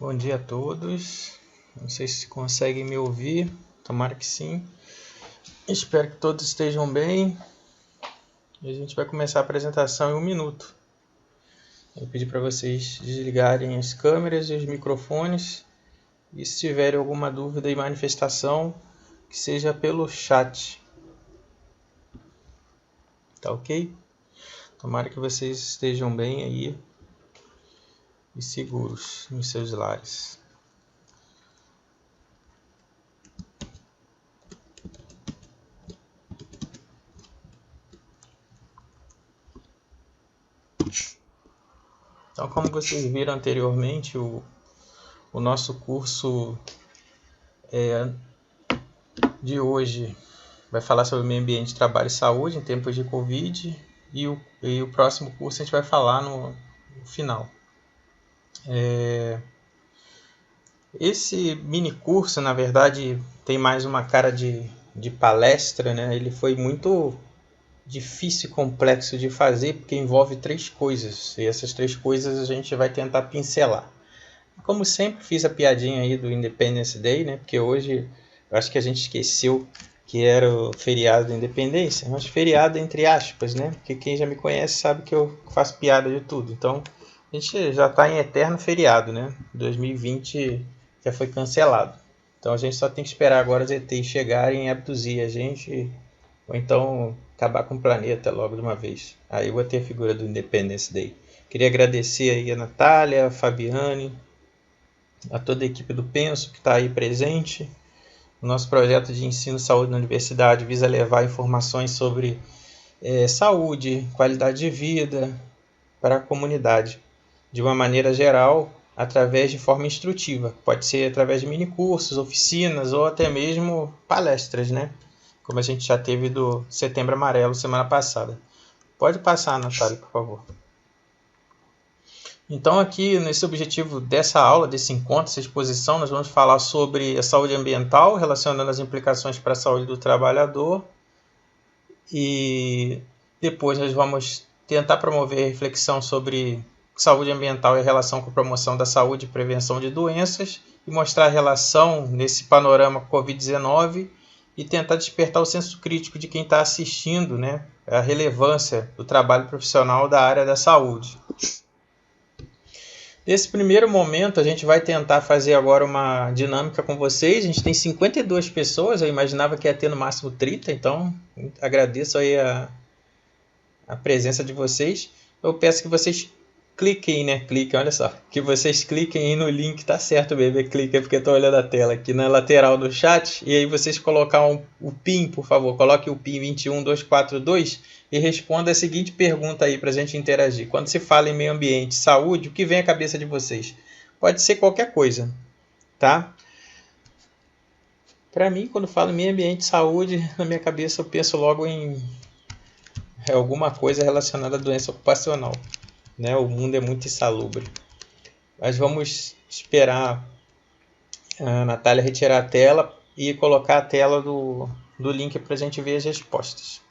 Bom dia a todos. Não sei se conseguem me ouvir. Tomara que sim. Espero que todos estejam bem. E a gente vai começar a apresentação em 1 minuto. Eu pedi para vocês desligarem as câmeras e os microfones. E se tiverem alguma dúvida e manifestação, que seja pelo chat. Tá ok? Tomara que vocês estejam bem aí e seguros nos seus lares. Então, como vocês viram anteriormente, o nosso curso de hoje vai falar sobre o meio ambiente, trabalho e saúde em tempos de Covid, e o próximo curso a gente vai falar no final. Esse mini curso, na verdade, tem mais uma cara de palestra, né? Ele foi muito difícil e complexo de fazer porque envolve 3 coisas, e essas 3 coisas a gente vai tentar pincelar. Como sempre, fiz a piadinha aí do Independence Day, né? Porque hoje eu acho que a gente esqueceu que era o feriado da independência, mas feriado entre aspas, né? Porque quem já me conhece sabe que eu faço piada de tudo. Então, a gente já está em eterno feriado, né? 2020 já foi cancelado. Então, a gente só tem que esperar agora os ETs chegarem e abduzir a gente, ou então acabar com o planeta logo de uma vez. Aí eu vou ter a figura do Independence Day. Queria agradecer aí a Natália, a Fabiane, a toda a equipe do Penso que está aí presente. O nosso projeto de ensino saúde na universidade visa levar informações sobre saúde, qualidade de vida para a comunidade, de uma maneira geral, através de forma instrutiva. Pode ser através de minicursos, oficinas ou até mesmo palestras, né? Como a gente já teve do Setembro Amarelo semana passada. Pode passar, Natália, por favor. Então, aqui nesse objetivo dessa aula, desse encontro, dessa exposição, nós vamos falar sobre a saúde ambiental, relacionando as implicações para a saúde do trabalhador. E depois nós vamos tentar promover reflexão sobre saúde ambiental e a relação com a promoção da saúde e prevenção de doenças, e mostrar a relação nesse panorama Covid-19 e tentar despertar o senso crítico de quem está assistindo, né, a relevância do trabalho profissional da área da saúde. Nesse primeiro momento, a gente vai tentar fazer agora uma dinâmica com vocês. A gente tem 52 pessoas, eu imaginava que ia ter no máximo 30, então agradeço aí a presença de vocês. Eu peço que vocês cliquem, olha só, que vocês cliquem aí no link, tá certo, bebê, clica, porque eu tô olhando a tela aqui na lateral do chat, e aí vocês colocar o PIN, por favor, coloque o PIN 21242 e responda a seguinte pergunta aí pra gente interagir. Quando se fala em meio ambiente, saúde, o que vem à cabeça de vocês? Pode ser qualquer coisa, tá? Para mim, quando falo em meio ambiente, saúde, na minha cabeça eu penso logo em alguma coisa relacionada à doença ocupacional. Né? O mundo é muito insalubre. Mas vamos esperar a Natália retirar a tela e colocar a tela do link para a gente ver as respostas.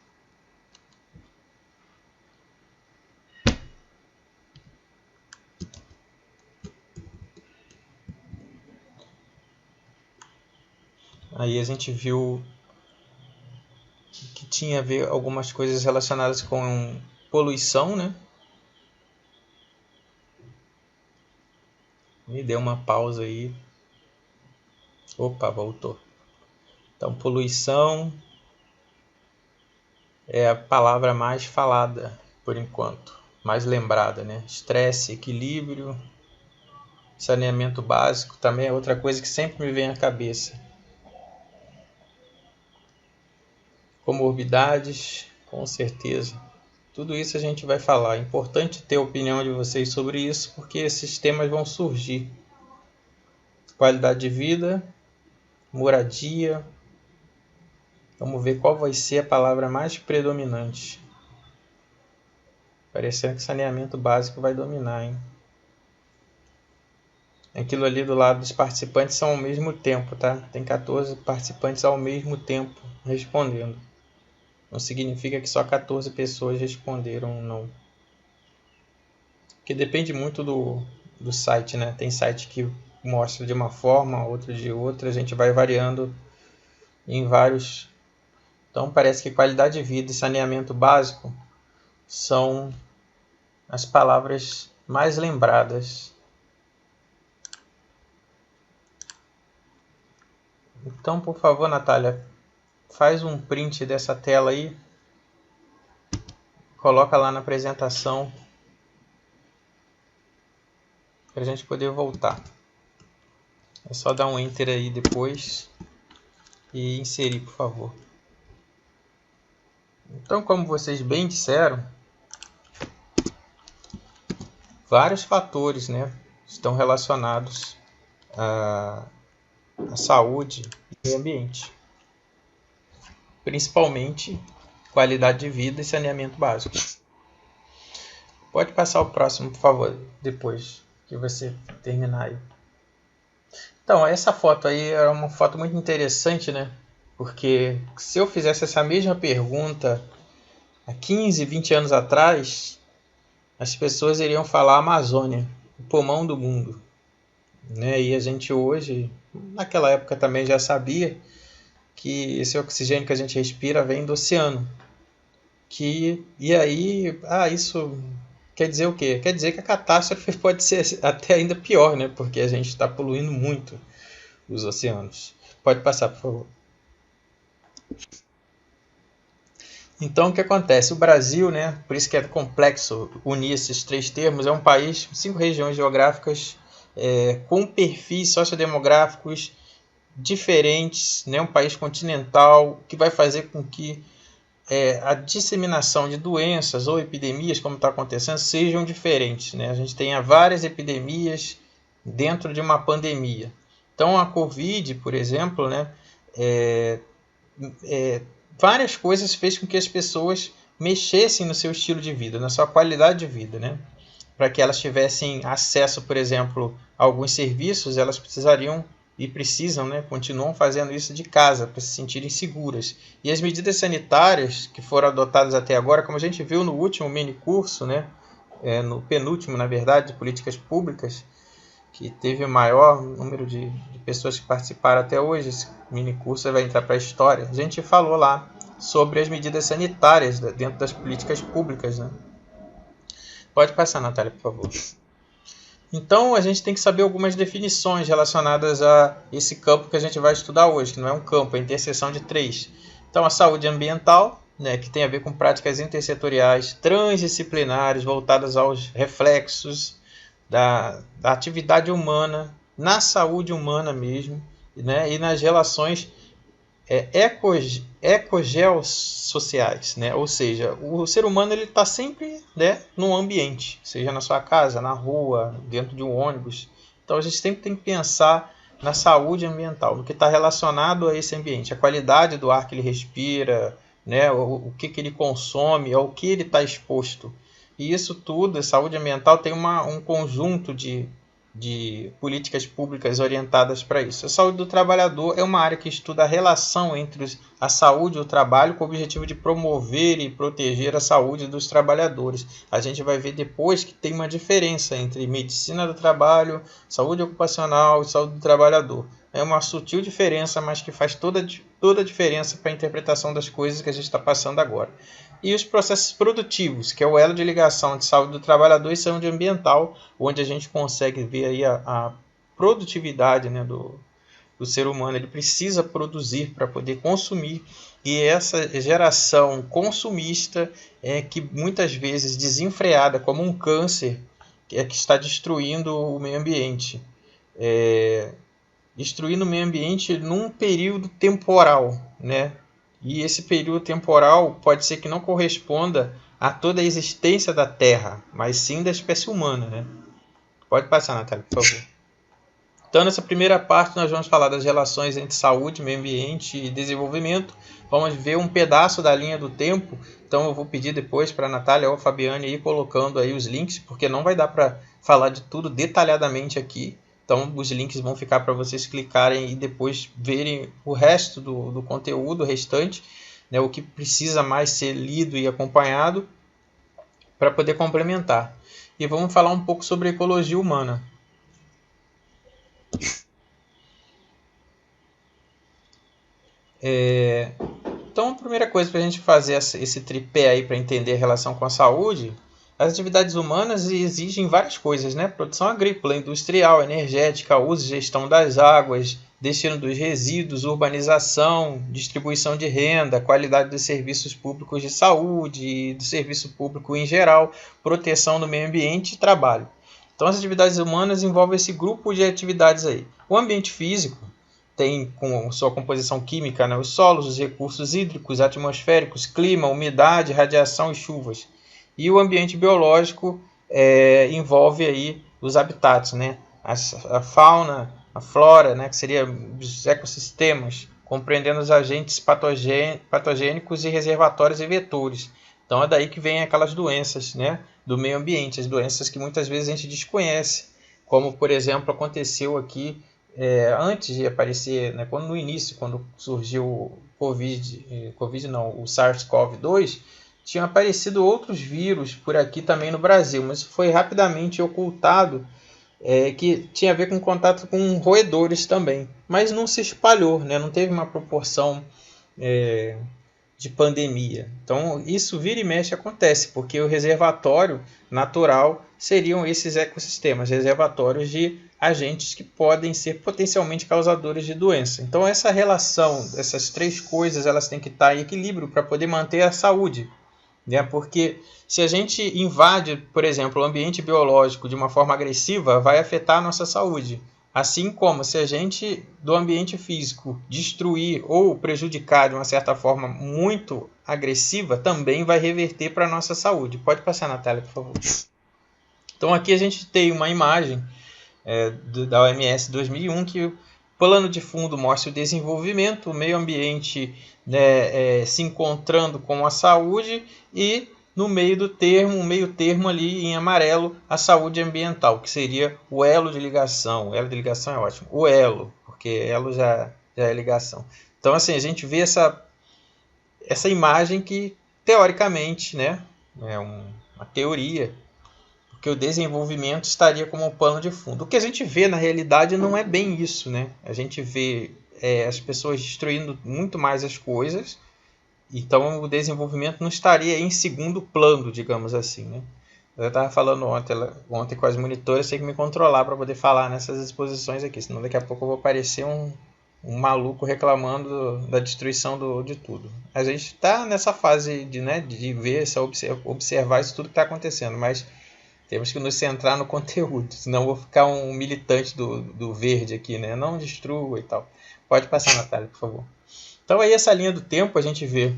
Aí a gente viu que tinha a ver algumas coisas relacionadas com poluição, né? E deu uma pausa aí. Opa, voltou. Então, poluição é a palavra mais falada por enquanto, mais lembrada, né? Estresse, equilíbrio, saneamento básico também é outra coisa que sempre me vem à cabeça. Comorbidades, com certeza. Tudo isso a gente vai falar. É importante ter a opinião de vocês sobre isso, porque esses temas vão surgir. Qualidade de vida, moradia. Vamos ver qual vai ser a palavra mais predominante. Parecendo que saneamento básico vai dominar, hein? Aquilo ali do lado dos participantes são ao mesmo tempo, tá? Tem 14 participantes ao mesmo tempo respondendo. Não significa que só 14 pessoas responderam não. Porque depende muito do site, né? Tem site que mostra de uma forma, outro de outra, a gente vai variando em vários. Então parece que qualidade de vida e saneamento básico são as palavras mais lembradas. Então, por favor, Natália, faz um print dessa tela aí, coloca lá na apresentação para a gente poder voltar. É só dar um enter aí depois e inserir, por favor. Então, como vocês bem disseram, vários fatores, né, estão relacionados à saúde e meio ambiente. Principalmente qualidade de vida e saneamento básico. Pode passar o próximo, por favor, depois que você terminar aí. Então, essa foto aí é uma foto muito interessante, né? Porque se eu fizesse essa mesma pergunta há 15, 20 anos atrás, as pessoas iriam falar Amazônia, o pulmão do mundo. Né? E a gente hoje, naquela época também já sabia que esse oxigênio que a gente respira vem do oceano. E aí, isso quer dizer o quê? Quer dizer que a catástrofe pode ser até ainda pior, né? Porque a gente está poluindo muito os oceanos. Pode passar, por favor. Então, o que acontece? O Brasil, né? Por isso que é complexo unir esses três termos, é um país com 5 regiões geográficas com perfis sociodemográficos diferentes, né? Um país continental que vai fazer com que a disseminação de doenças ou epidemias, como está acontecendo, sejam diferentes. Né? A gente tem várias epidemias dentro de uma pandemia. Então, a Covid, por exemplo, né, várias coisas fez com que as pessoas mexessem no seu estilo de vida, na sua qualidade de vida. Né? Para que elas tivessem acesso, por exemplo, a alguns serviços, elas precisariam e precisam, né, continuam fazendo isso de casa para se sentirem seguras. E as medidas sanitárias que foram adotadas até agora, como a gente viu no último mini curso, né, no penúltimo, na verdade, de políticas públicas, que teve o maior número de pessoas que participaram até hoje, esse mini curso vai entrar para a história. A gente falou lá sobre as medidas sanitárias dentro das políticas públicas. Né? Pode passar, Natália, por favor. Então, a gente tem que saber algumas definições relacionadas a esse campo que a gente vai estudar hoje, que não é um campo, é a interseção de 3. Então, a saúde ambiental, né, que tem a ver com práticas intersetoriais transdisciplinares voltadas aos reflexos da atividade humana, na saúde humana mesmo, né, e nas relações ecogeossociais, né? Ou seja, o ser humano está sempre, né, no ambiente, seja na sua casa, na rua, dentro de um ônibus. Então a gente sempre tem que pensar na saúde ambiental, no que está relacionado a esse ambiente, a qualidade do ar que ele respira, né, o que ele consome, ao que ele está exposto. E isso tudo, a saúde ambiental, tem um conjunto de políticas públicas orientadas para isso. A saúde do trabalhador é uma área que estuda a relação entre a saúde e o trabalho com o objetivo de promover e proteger a saúde dos trabalhadores. A gente vai ver depois que tem uma diferença entre medicina do trabalho, saúde ocupacional e saúde do trabalhador. É uma sutil diferença, mas que faz toda a diferença para a interpretação das coisas que a gente está passando agora. E os processos produtivos, que é o elo de ligação de saúde do trabalhador e saúde ambiental, onde a gente consegue ver aí a produtividade, né, do ser humano. Ele precisa produzir para poder consumir, e essa geração consumista é que muitas vezes desenfreada, como um câncer, que está destruindo o meio ambiente. Destruindo o meio ambiente num período temporal, né? E esse período temporal pode ser que não corresponda a toda a existência da Terra, mas sim da espécie humana. Né? Pode passar, Natália, por favor. Então, nessa primeira parte, nós vamos falar das relações entre saúde, meio ambiente e desenvolvimento. Vamos ver um pedaço da linha do tempo. Então, eu vou pedir depois para a Natália ou a Fabiane ir colocando aí os links, porque não vai dar para falar de tudo detalhadamente aqui. Então, os links vão ficar para vocês clicarem e depois verem o resto do conteúdo restante, né, o que precisa mais ser lido e acompanhado para poder complementar. E vamos falar um pouco sobre ecologia humana. Então, a primeira coisa para a gente fazer esse tripé aí para entender a relação com a saúde, as atividades humanas exigem várias coisas, né? Produção agrícola, industrial, energética, uso e gestão das águas, destino dos resíduos, urbanização, distribuição de renda, qualidade dos serviços públicos de saúde, do serviço público em geral, proteção do meio ambiente e trabalho. Então, as atividades humanas envolvem esse grupo de atividades aí. O ambiente físico tem com sua composição química, né, os solos, os recursos hídricos, atmosféricos, clima, umidade, radiação e chuvas. E o ambiente biológico envolve aí os habitats, né, a fauna, a flora, né, que seria os ecossistemas, compreendendo os agentes patogênicos e reservatórios e vetores. Então é daí que vem aquelas doenças, né, do meio ambiente, as doenças que muitas vezes a gente desconhece, como por exemplo aconteceu aqui antes de aparecer, né, no início, quando surgiu o o SARS-CoV-2, tinham aparecido outros vírus por aqui também no Brasil, mas foi rapidamente ocultado, que tinha a ver com contato com roedores também, mas não se espalhou, né, não teve uma proporção de pandemia. Então, isso vira e mexe acontece, porque o reservatório natural seriam esses ecossistemas, reservatórios de agentes que podem ser potencialmente causadores de doença. Então, essa relação, essas três coisas, elas têm que estar em equilíbrio para poder manter a saúde. Né? Porque se a gente invade, por exemplo, o ambiente biológico de uma forma agressiva, vai afetar a nossa saúde. Assim como se a gente do ambiente físico destruir ou prejudicar de uma certa forma muito agressiva, também vai reverter para a nossa saúde. Pode passar, Natália, por favor. Então aqui a gente tem uma imagem da OMS 2001 que o plano de fundo mostra o desenvolvimento, o meio ambiente, né, se encontrando com a saúde e no meio termo ali em amarelo, a saúde ambiental, que seria o elo de ligação. O elo de ligação é ótimo. O elo, porque elo já é ligação. Então, assim, a gente vê essa imagem que, teoricamente, né, é uma teoria, porque o desenvolvimento estaria como pano de fundo. O que a gente vê, na realidade, não é bem isso, né? A gente vê as pessoas destruindo muito mais as coisas. Então, o desenvolvimento não estaria em segundo plano, digamos assim, né? Eu estava falando ontem com as monitoras, tenho que me controlar para poder falar nessas exposições aqui, senão daqui a pouco eu vou parecer um maluco reclamando da destruição de tudo. A gente está nessa fase de ver, observar isso tudo que está acontecendo, mas temos que nos centrar no conteúdo, senão eu vou ficar um militante do verde aqui, né? Não destrua e tal. Pode passar, Natália, por favor. Então aí essa linha do tempo a gente vê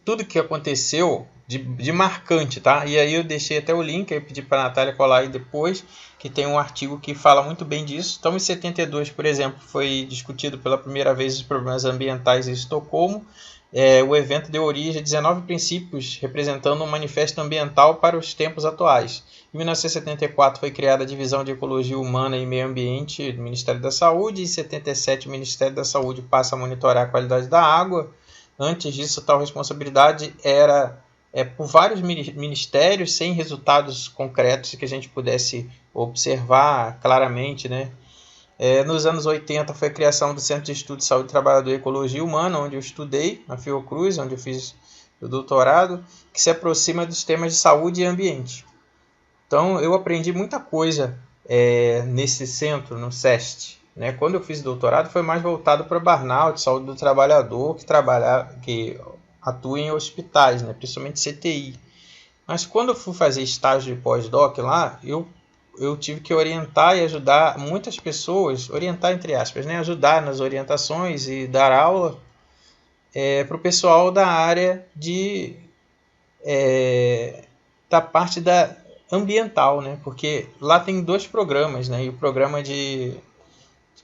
tudo que aconteceu de marcante, tá? E aí eu deixei até o link, aí pedi para a Natália colar aí depois, que tem um artigo que fala muito bem disso. Então em 72, por exemplo, foi discutido pela primeira vez os problemas ambientais em Estocolmo. O evento deu origem a 19 princípios representando um manifesto ambiental para os tempos atuais. Em 1974 foi criada a Divisão de Ecologia Humana e Meio Ambiente do Ministério da Saúde. Em 77 o Ministério da Saúde passa a monitorar a qualidade da água. Antes disso, tal responsabilidade era por vários ministérios, sem resultados concretos que a gente pudesse observar claramente, né? Nos anos 80 foi a criação do Centro de Estudo de Saúde, Trabalhador e Ecologia Humana, onde eu estudei, na Fiocruz, onde eu fiz o doutorado, que se aproxima dos temas de saúde e ambiente. Então, eu aprendi muita coisa nesse centro, no CEST. Né? Quando eu fiz doutorado, foi mais voltado para burnout, saúde do trabalhador, que atua em hospitais, né? Principalmente CTI. Mas quando eu fui fazer estágio de pós-doc lá, eu tive que orientar e ajudar muitas pessoas, orientar entre aspas, né? Ajudar nas orientações e dar aula para o pessoal da área da parte da ambiental, né? Porque lá tem 2 programas, né? E o programa de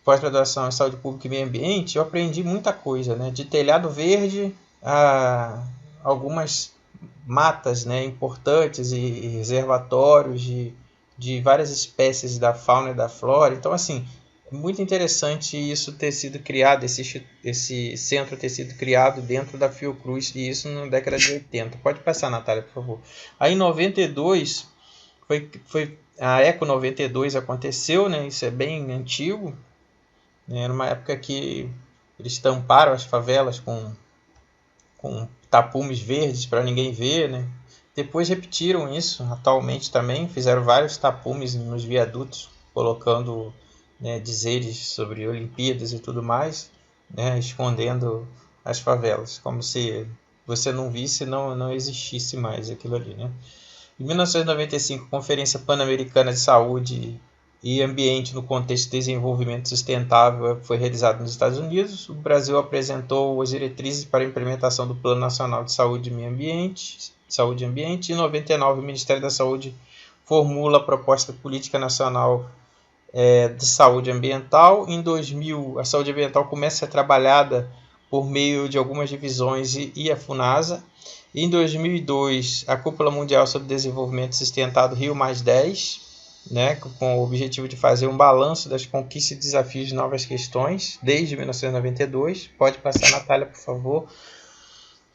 pós-graduação em saúde pública e meio ambiente, eu aprendi muita coisa, né? De telhado verde a algumas matas, né, importantes e reservatórios de várias espécies da fauna e da flora. Então, assim, é muito interessante isso ter sido criado, esse centro ter sido criado dentro da Fiocruz, e isso na década de 80. Pode passar, Natália, por favor. Aí, em 92, A Eco 92 aconteceu, né? Isso é bem antigo, né? Era uma época que eles tamparam as favelas com tapumes verdes para ninguém ver, né? Depois repetiram isso atualmente também, fizeram vários tapumes nos viadutos, colocando, né, dizeres sobre Olimpíadas e tudo mais, né, escondendo as favelas, como se você não visse, não existisse mais aquilo ali, né? Em 1995, a Conferência Pan-Americana de Saúde e Ambiente no Contexto de Desenvolvimento Sustentável foi realizada nos Estados Unidos. O Brasil apresentou as diretrizes para a implementação do Plano Nacional de Saúde e Ambiente. Em 99, o Ministério da Saúde formula a Proposta Política Nacional de Saúde Ambiental. Em 2000, a saúde ambiental começa a ser trabalhada por meio de algumas divisões e a FUNASA. Em 2002, a Cúpula Mundial sobre Desenvolvimento Sustentado Rio+10, né, com o objetivo de fazer um balanço das conquistas e desafios de novas questões, desde 1992. Pode passar, Natália, por favor.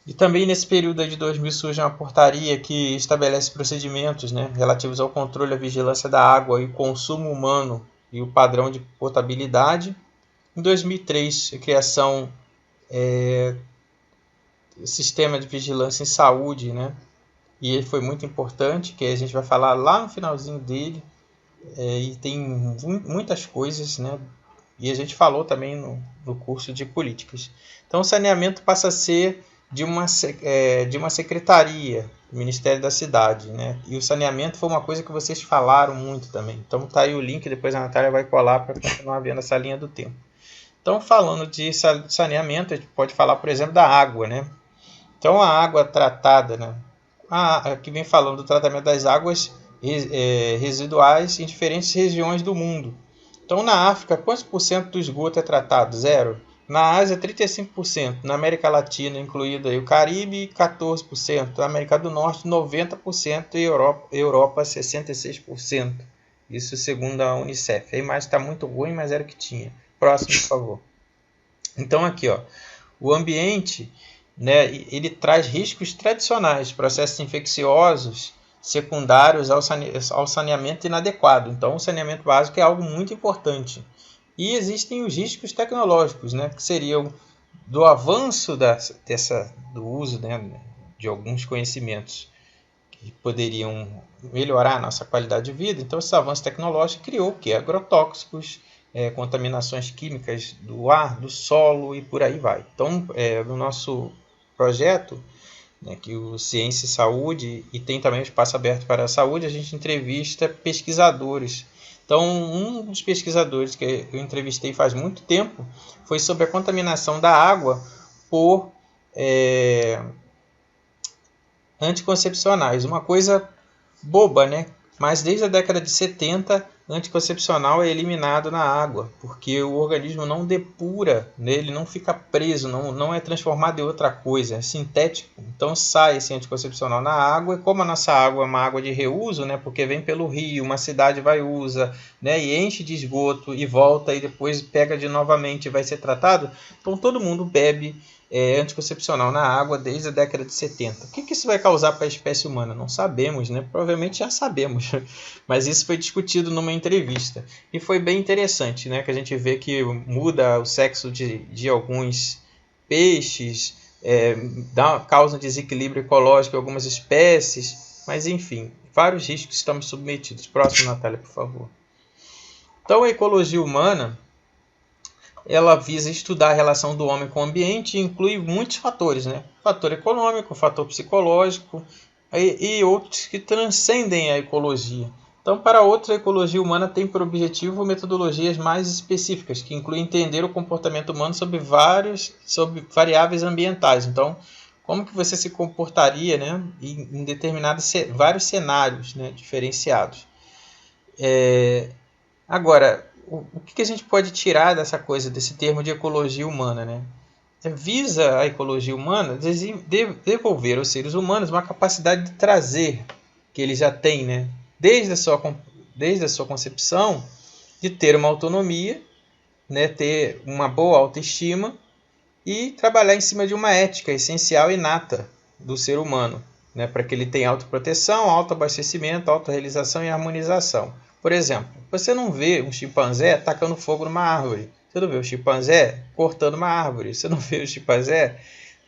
E também nesse período de 2000 surge uma portaria que estabelece procedimentos, né, relativos ao controle e à vigilância da água e consumo humano e o padrão de potabilidade. Em 2003, a criação do Sistema de Vigilância em Saúde, né, e ele foi muito importante, que a gente vai falar lá no finalzinho dele, e tem muitas coisas, né, e a gente falou também no curso de políticas. Então o saneamento passa a ser de uma secretaria do Ministério da Cidade, né? E o saneamento foi uma coisa que vocês falaram muito também. Então tá aí o link, depois a Natália vai colar para continuar vendo essa linha do tempo. Então, falando de saneamento, a gente pode falar, por exemplo, da água, né? Então a água tratada, né? Aqui vem falando do tratamento das águas residuais em diferentes regiões do mundo. Então, na África, quantos por cento do esgoto é tratado? 0. Na Ásia, 35%. Na América Latina, incluído aí o Caribe, 14%. Na América do Norte, 90%. E Europa 66%. Isso segundo a Unicef. A imagem está muito ruim, mas era o que tinha. Próximo, por favor. Então, aqui, ó, o ambiente, né, ele traz riscos tradicionais, processos infecciosos secundários ao saneamento inadequado. Então, o saneamento básico é algo muito importante. E existem os riscos tecnológicos, né, que seriam do avanço do uso, né, de alguns conhecimentos que poderiam melhorar a nossa qualidade de vida. Então, esse avanço tecnológico criou o quê? Agrotóxicos, contaminações químicas do ar, do solo e por aí vai. Então, no nosso projeto, né, que o Ciência e Saúde, e tem também o Espaço Aberto para a Saúde, a gente entrevista pesquisadores. Então, um dos pesquisadores que eu entrevistei faz muito tempo foi sobre a contaminação da água por anticoncepcionais. Uma coisa boba, né? Mas desde a década de 70, anticoncepcional é eliminado na água, porque o organismo não depura, né? Ele não fica preso, não é transformado em outra coisa, é sintético. Então sai esse anticoncepcional na água, e como a nossa água é uma água de reuso, né? Porque vem pelo rio, uma cidade vai usa, né? E enche de esgoto e volta e depois pega de novamente e vai ser tratado, então todo mundo bebe anticoncepcional na água desde a década de 70. O que isso vai causar para a espécie humana? Não sabemos, né? Provavelmente já sabemos, mas isso foi discutido numa entrevista. E foi bem interessante, né? Que a gente vê que muda o sexo de alguns peixes, causa um desequilíbrio ecológico em algumas espécies, mas enfim, vários riscos estamos submetidos. Próximo, Natália, por favor. Então, a ecologia humana, ela visa estudar a relação do homem com o ambiente e inclui muitos fatores, né? Fator econômico, fator psicológico e outros que transcendem a ecologia. Então, para outros, a ecologia humana tem por objetivo metodologias mais específicas, que incluem entender o comportamento humano sobre variáveis ambientais. Então, como que você se comportaria, né, em vários cenários, né, diferenciados. Agora, o que a gente pode tirar dessa coisa, desse termo de ecologia humana, né? Visa a ecologia humana devolver aos seres humanos uma capacidade de trazer, que eles já têm, né? Desde a sua concepção, de ter uma autonomia, né? Ter uma boa autoestima e trabalhar em cima de uma ética essencial e inata do ser humano, né, para que ele tenha autoproteção, autoabastecimento, autorrealização e harmonização. Por exemplo, você não vê um chimpanzé tacando fogo numa árvore. Você não vê o chimpanzé cortando uma árvore. Você não vê o chimpanzé,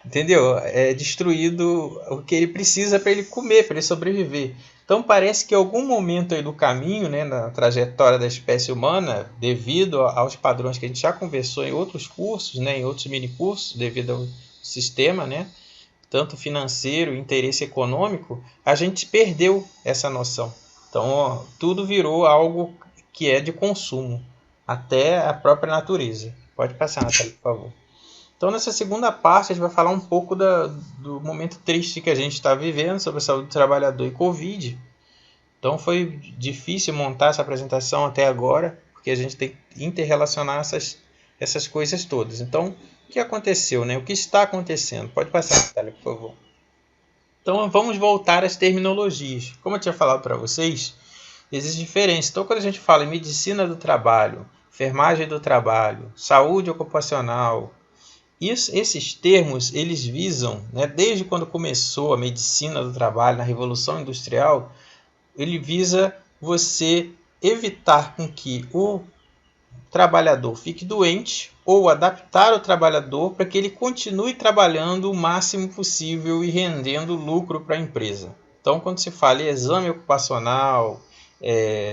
entendeu? Destruído o que ele precisa para ele comer, para ele sobreviver. Então parece que em algum momento aí do caminho, né, na trajetória da espécie humana, devido aos padrões que a gente já conversou em outros cursos, né, em outros mini-cursos, devido ao sistema, né, tanto financeiro, interesse econômico, a gente perdeu essa noção. Então tudo virou algo que é de consumo, até a própria natureza. Pode passar, Natália, por favor. Então, nessa segunda parte, a gente vai falar um pouco do momento triste que a gente está vivendo sobre a saúde do trabalhador e Covid. Então, foi difícil montar essa apresentação até agora, porque a gente tem que interrelacionar essas coisas todas. Então, o que aconteceu, né? O que está acontecendo? Pode passar, Natália, por favor. Então, vamos voltar às terminologias. Como eu tinha falado para vocês, existe diferença. Então, quando a gente fala em medicina do trabalho, enfermagem do trabalho, saúde ocupacional, esses termos, eles visam, né, desde quando começou a medicina do trabalho, na Revolução Industrial, ele visa você evitar com que o trabalhador fique doente ou adaptar o trabalhador para que ele continue trabalhando o máximo possível e rendendo lucro para a empresa. Então, quando se fala em exame ocupacional,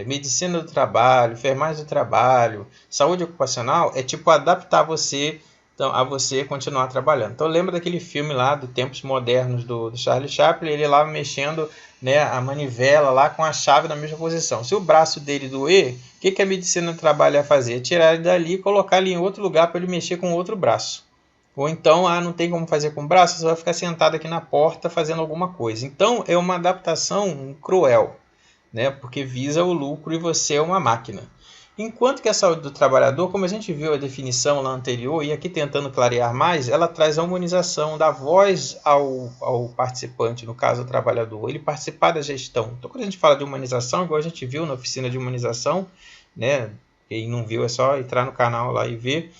medicina do trabalho, enfermagem do trabalho, saúde ocupacional, é tipo adaptar você, então, a você continuar trabalhando. Então lembra daquele filme lá do Tempos Modernos do Charlie Chaplin, ele lá mexendo, né, a manivela lá com a chave na mesma posição. Se o braço dele doer, o que a medicina do trabalho ia fazer? Tirar ele dali e colocar ele em outro lugar para ele mexer com outro braço. Ou então, não tem como fazer com o braço, você vai ficar sentado aqui na porta fazendo alguma coisa. Então é uma adaptação cruel, né, porque visa o lucro e você é uma máquina. Enquanto que a saúde do trabalhador, como a gente viu a definição lá anterior, e aqui tentando clarear mais, ela traz a humanização da voz ao participante, no caso o trabalhador, ele participar da gestão. Então quando a gente fala de humanização, igual a gente viu na oficina de humanização, né, quem não viu é só entrar no canal lá e ver,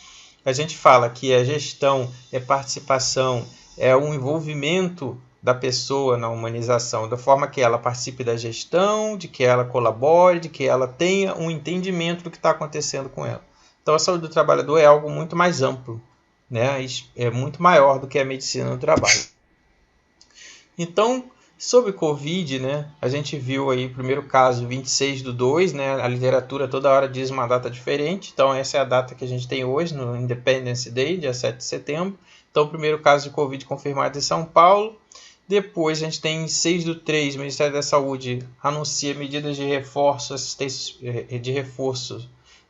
a gente fala que a gestão é participação, é um envolvimento da pessoa na humanização, da forma que ela participe da gestão, de que ela colabore, de que ela tenha um entendimento do que está acontecendo com ela. Então a saúde do trabalhador é algo muito mais amplo, né? É muito maior do que a medicina do trabalho. Então, sobre Covid, né, a gente viu aí o primeiro caso 26/2, né, a literatura toda hora diz uma data diferente, então essa é a data que a gente tem hoje, no Independence Day, dia 7 de setembro. Então o primeiro caso de Covid confirmado em São Paulo. Depois a gente tem 6/3, o Ministério da Saúde anuncia medidas de reforço,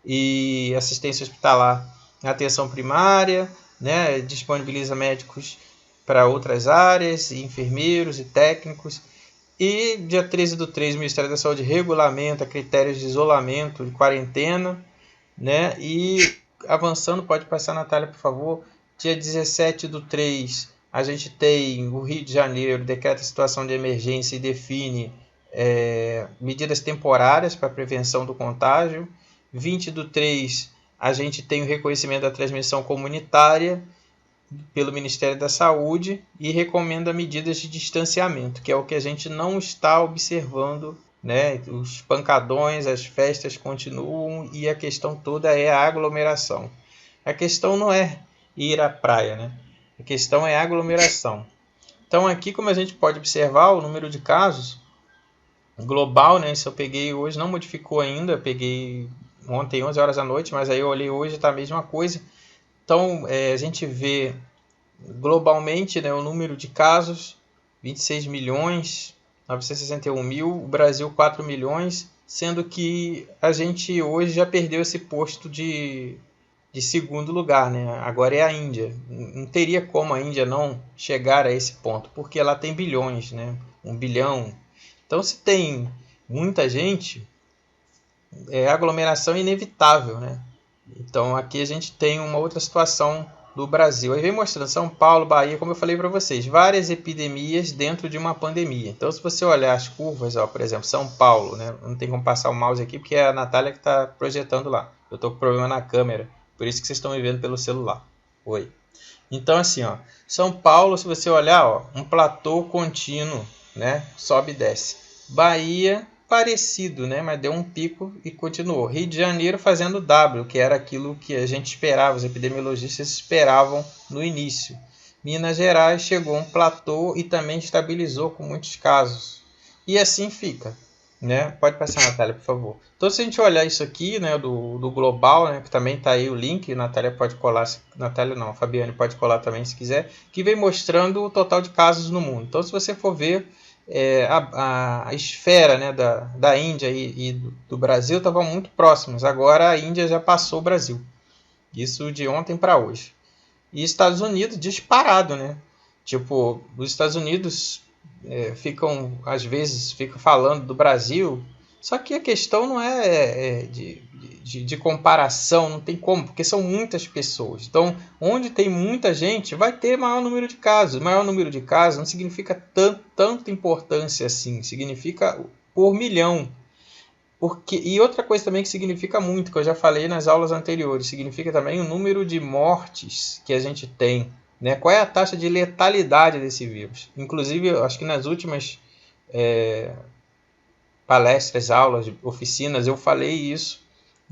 e assistência hospitalar na atenção primária, né? Disponibiliza médicos para outras áreas, e enfermeiros e técnicos. E dia 13/3, o Ministério da Saúde regulamenta critérios de isolamento, de quarentena, né? E avançando, pode passar, Natália, por favor. Dia 17/3, a gente tem o Rio de Janeiro, decreta situação de emergência e define medidas temporárias para a prevenção do contágio. 20/3, a gente tem o reconhecimento da transmissão comunitária pelo Ministério da Saúde e recomenda medidas de distanciamento, que é o que a gente não está observando, né? Os pancadões, as festas continuam e a questão toda é a aglomeração. A questão não é ir à praia, né? A questão é a aglomeração. Então aqui, como a gente pode observar, o número de casos global, né? Isso eu peguei hoje, não modificou ainda, eu peguei ontem 11 horas da noite, mas aí eu olhei hoje, está a mesma coisa. Então a gente vê globalmente, né, o número de casos, 26.961.000, o Brasil 4 milhões, sendo que a gente hoje já perdeu esse posto de segundo lugar, né? Agora é a Índia. Não teria como a Índia não chegar a esse ponto, porque ela tem bilhões, né? 1 bilhão. Então, se tem muita gente, aglomeração é inevitável, né? Então, aqui a gente tem uma outra situação do Brasil. Aí vem mostrando São Paulo, Bahia, como eu falei para vocês, várias epidemias dentro de uma pandemia. Então, se você olhar as curvas, por exemplo, São Paulo, né? Não tem como passar o mouse aqui, porque é a Natália que está projetando lá. Eu estou com problema na câmera. Por isso que vocês estão me vendo pelo celular. Oi. Então, assim, São Paulo, se você olhar, um platô contínuo, né? Sobe e desce. Bahia, parecido, né? Mas deu um pico e continuou. Rio de Janeiro fazendo W, que era aquilo que a gente esperava, os epidemiologistas esperavam no início. Minas Gerais chegou a um platô e também estabilizou com muitos casos. E assim fica, né? Pode passar, Natália, por favor. Então, se a gente olhar isso aqui, né, do global, né, que também está aí o link, Natália pode colar, Natália não, a Fabiane pode colar também se quiser, que vem mostrando o total de casos no mundo. Então, se você for ver, a esfera, né, da Índia e do Brasil estavam muito próximas. Agora a Índia já passou o Brasil. Isso de ontem para hoje. E Estados Unidos disparado, né? Tipo, os Estados Unidos às vezes ficam falando do Brasil, só que a questão não é de comparação, não tem como, porque são muitas pessoas. Então, onde tem muita gente, vai ter maior número de casos. Maior número de casos não significa tanta importância assim, significa por milhão. E outra coisa também que significa muito, que eu já falei nas aulas anteriores, significa também o número de mortes que a gente tem, né? Qual é a taxa de letalidade desse vírus? Inclusive, eu acho que nas últimas palestras, aulas, oficinas, eu falei isso.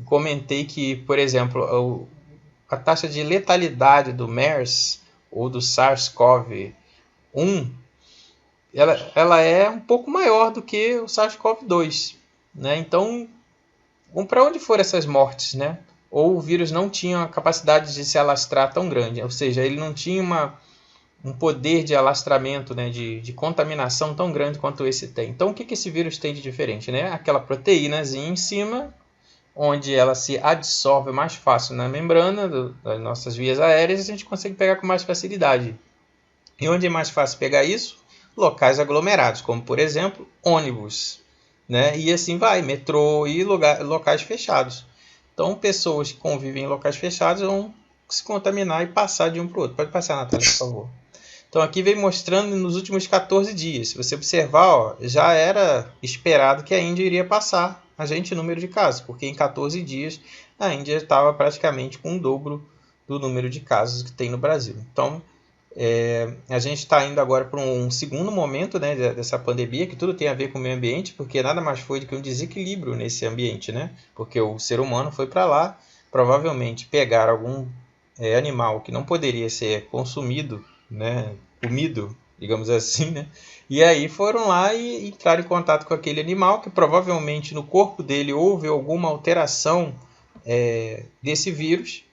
Comentei que, por exemplo, a taxa de letalidade do MERS ou do SARS-CoV-1, ela é um pouco maior do que o SARS-CoV-2, né? Então, para onde foram essas mortes, né? Ou o vírus não tinha a capacidade de se alastrar tão grande, ou seja, ele não tinha um poder de alastramento, né, de contaminação tão grande quanto esse tem. Então, o que esse vírus tem de diferente, né? Aquela proteínazinha em cima, onde ela se absorve mais fácil na membrana das nossas vias aéreas, a gente consegue pegar com mais facilidade. E onde é mais fácil pegar isso? Locais aglomerados, como por exemplo, ônibus, né? E assim vai, metrô e locais fechados. Então, pessoas que convivem em locais fechados vão se contaminar e passar de um para o outro. Pode passar, Natália, por favor. Então, aqui vem mostrando nos últimos 14 dias. Se você observar, ó, já era esperado que a Índia iria passar a gente em número de casos, porque em 14 dias a Índia estava praticamente com o dobro do número de casos que tem no Brasil. Então, a gente está indo agora para um segundo momento, né, dessa pandemia, que tudo tem a ver com o meio ambiente, porque nada mais foi do que um desequilíbrio nesse ambiente, né? Porque o ser humano foi para lá, provavelmente pegar algum animal que não poderia ser consumido, né, comido, digamos assim, né? E aí foram lá e entraram em contato com aquele animal, que provavelmente no corpo dele houve alguma alteração desse vírus.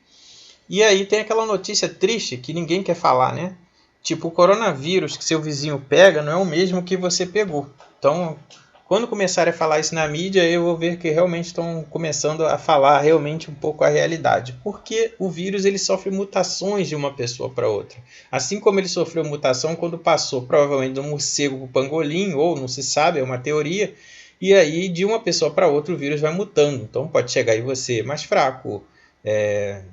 E aí tem aquela notícia triste que ninguém quer falar, né? Tipo, o coronavírus que seu vizinho pega não é o mesmo que você pegou. Então, quando começarem a falar isso na mídia, eu vou ver que realmente estão começando a falar realmente um pouco a realidade. Porque o vírus ele sofre mutações de uma pessoa para outra. Assim como ele sofreu mutação quando passou provavelmente do morcego para o pangolim, ou não se sabe, é uma teoria. E aí, de uma pessoa para outra, o vírus vai mutando. Então, pode chegar em você mais fraco,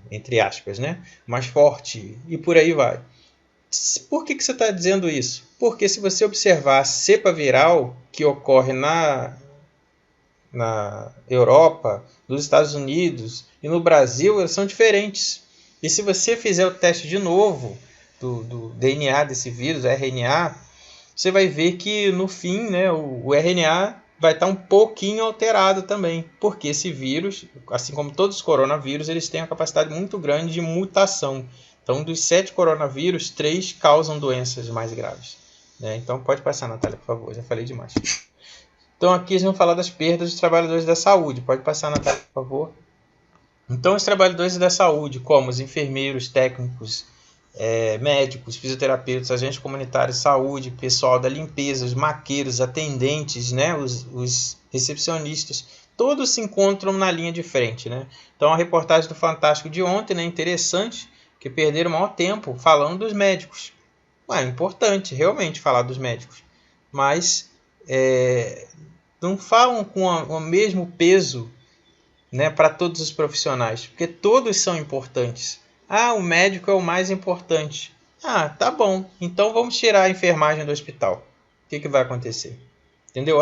entre aspas, né? Mais forte, e por aí vai. Por que você está dizendo isso? Porque se você observar a cepa viral que ocorre na Europa, nos Estados Unidos e no Brasil, elas são diferentes. E se você fizer o teste de novo do DNA desse vírus, RNA, você vai ver que no fim, né, o RNA vai estar um pouquinho alterado também, porque esse vírus, assim como todos os coronavírus, eles têm uma capacidade muito grande de mutação. Então, dos 7 coronavírus, 3 causam doenças mais graves, né? Então, pode passar, Natália, por favor, já falei demais. Então, aqui eles vão falar das perdas dos trabalhadores da saúde. Pode passar, Natália, por favor. Então, os trabalhadores da saúde, como os enfermeiros, técnicos, médicos, fisioterapeutas, agentes comunitários de saúde, pessoal da limpeza, os maqueiros, atendentes, né, os recepcionistas, todos se encontram na linha de frente, né? Então a reportagem do Fantástico de ontem, né, interessante, que perderam o maior tempo falando dos médicos. É importante realmente falar dos médicos, mas não falam com o mesmo peso, né, para todos os profissionais, porque todos são importantes. O médico é o mais importante. Tá bom. Então vamos tirar a enfermagem do hospital. O que vai acontecer? Entendeu?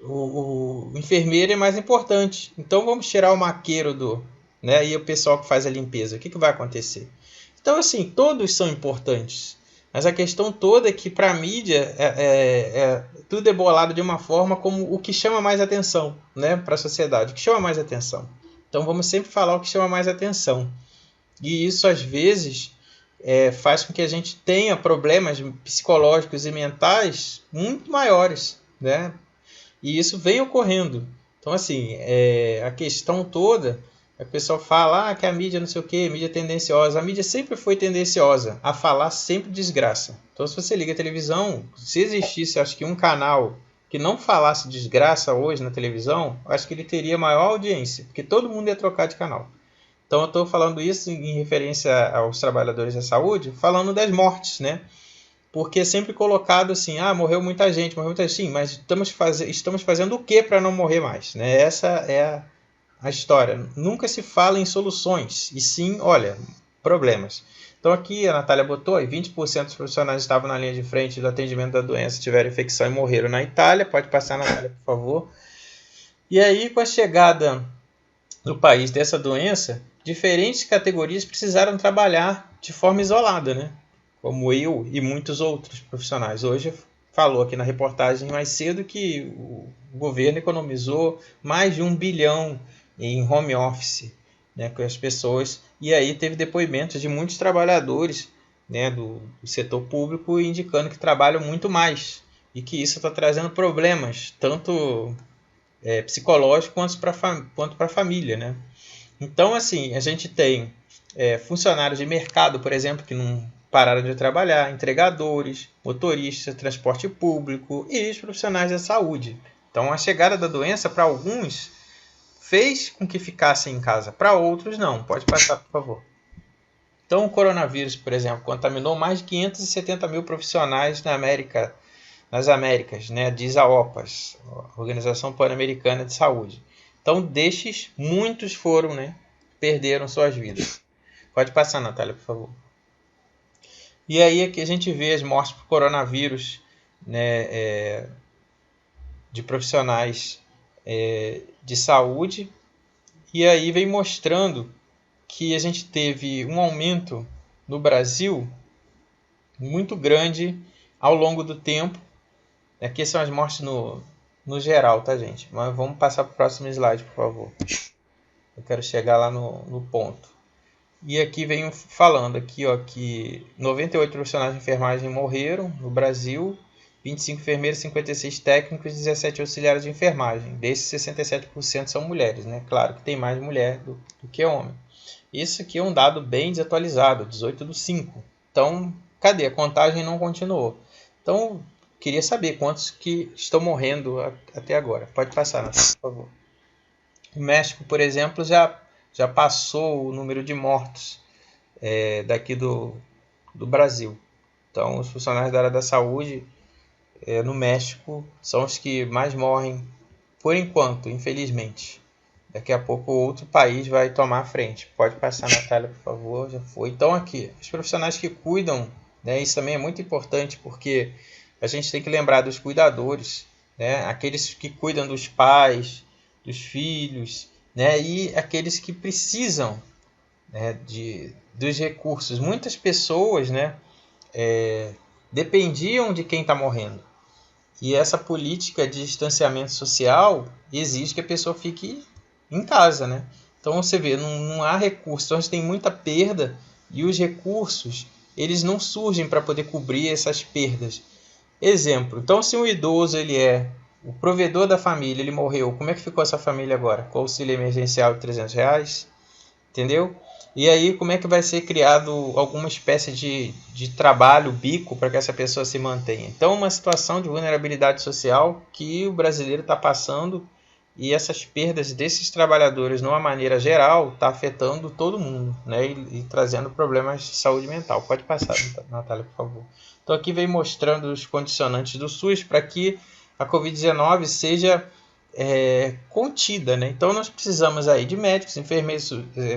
O enfermeiro é mais importante. Então vamos tirar o maqueiro né, e o pessoal que faz a limpeza. O que vai acontecer? Então, assim, todos são importantes. Mas a questão toda é que para a mídia tudo é bolado de uma forma como o que chama mais atenção, né, para a sociedade, o que chama mais atenção. Então vamos sempre falar o que chama mais atenção. E isso às vezes faz com que a gente tenha problemas psicológicos e mentais muito maiores, né? E isso vem ocorrendo. Então assim, a questão toda, o pessoal fala que a mídia não sei o que, mídia tendenciosa. A mídia sempre foi tendenciosa a falar sempre desgraça. Então se você liga a televisão, se existisse acho que um canal que não falasse desgraça hoje na televisão, acho que ele teria maior audiência, porque todo mundo ia trocar de canal. Então eu estou falando isso em referência aos trabalhadores da saúde, falando das mortes, né? Porque é sempre colocado assim, morreu muita gente, sim, mas estamos fazendo o que para não morrer mais? Né? Essa é a história. Nunca se fala em soluções, e sim, olha, problemas. Então aqui a Natália botou, 20% dos profissionais estavam na linha de frente do atendimento da doença, tiveram infecção e morreram na Itália. Pode passar, Natália, por favor. E aí, com a chegada no país dessa doença, diferentes categorias precisaram trabalhar de forma isolada, né? Como eu e muitos outros profissionais. Hoje falou aqui na reportagem mais cedo que o governo economizou mais de 1 bilhão em home office, né, com as pessoas. E aí teve depoimentos de muitos trabalhadores, né, do setor público indicando que trabalham muito mais e que isso está trazendo problemas, tanto psicológicos quanto para a família, né? Então, assim, a gente tem funcionários de mercado, por exemplo, que não pararam de trabalhar, entregadores, motoristas, transporte público e os profissionais da saúde. Então, a chegada da doença, para alguns, fez com que ficassem em casa, para outros não. Pode passar, por favor. Então, o coronavírus, por exemplo, contaminou mais de 570 mil profissionais nas Américas, né? Diz a OPAS, a Organização Pan-Americana de Saúde. Então, destes, muitos foram, né? Perderam suas vidas. Pode passar, Natália, por favor. E aí aqui a gente vê as mortes por coronavírus, né, de profissionais de saúde. E aí vem mostrando que a gente teve um aumento no Brasil muito grande ao longo do tempo. Aqui são as mortes no geral, tá, gente? Mas vamos passar para o próximo slide, por favor. Eu quero chegar lá no ponto. E aqui venho falando aqui, que 98 profissionais de enfermagem morreram no Brasil, 25 enfermeiros, 56 técnicos e 17 auxiliares de enfermagem. Desses, 67% são mulheres, né? Claro que tem mais mulher do que homem. Isso aqui é um dado bem desatualizado, 18/5. Então, cadê? A contagem não continuou. Então, queria saber quantos que estão morrendo até agora. Pode passar, Natália, por favor. O México, por exemplo, já passou o número de mortos daqui do Brasil. Então, os funcionários da área da saúde no México são os que mais morrem por enquanto, infelizmente. Daqui a pouco outro país vai tomar a frente. Pode passar, Natália, por favor. Já foi. Então, aqui, os profissionais que cuidam, né, isso também é muito importante, porque a gente tem que lembrar dos cuidadores, né, aqueles que cuidam dos pais, dos filhos, né, e aqueles que precisam, né, dos recursos. Muitas pessoas, né, dependiam de quem está morrendo. E essa política de distanciamento social exige que a pessoa fique em casa, né? Então você vê, não há recurso, então a gente tem muita perda e os recursos eles não surgem para poder cobrir essas perdas. Exemplo, então se um idoso ele é o provedor da família, ele morreu, como é que ficou essa família agora? Com o auxílio emergencial de R$300? Entendeu? E aí como é que vai ser criado alguma espécie de trabalho, bico, para que essa pessoa se mantenha? Então uma situação de vulnerabilidade social que o brasileiro está passando, e essas perdas desses trabalhadores, de uma maneira geral, está afetando todo mundo, né? E trazendo problemas de saúde mental. Pode passar, Natália, por favor. Então aqui vem mostrando os condicionantes do SUS para que a Covid-19 seja contida, né? Então nós precisamos aí de médicos, enfermeiros,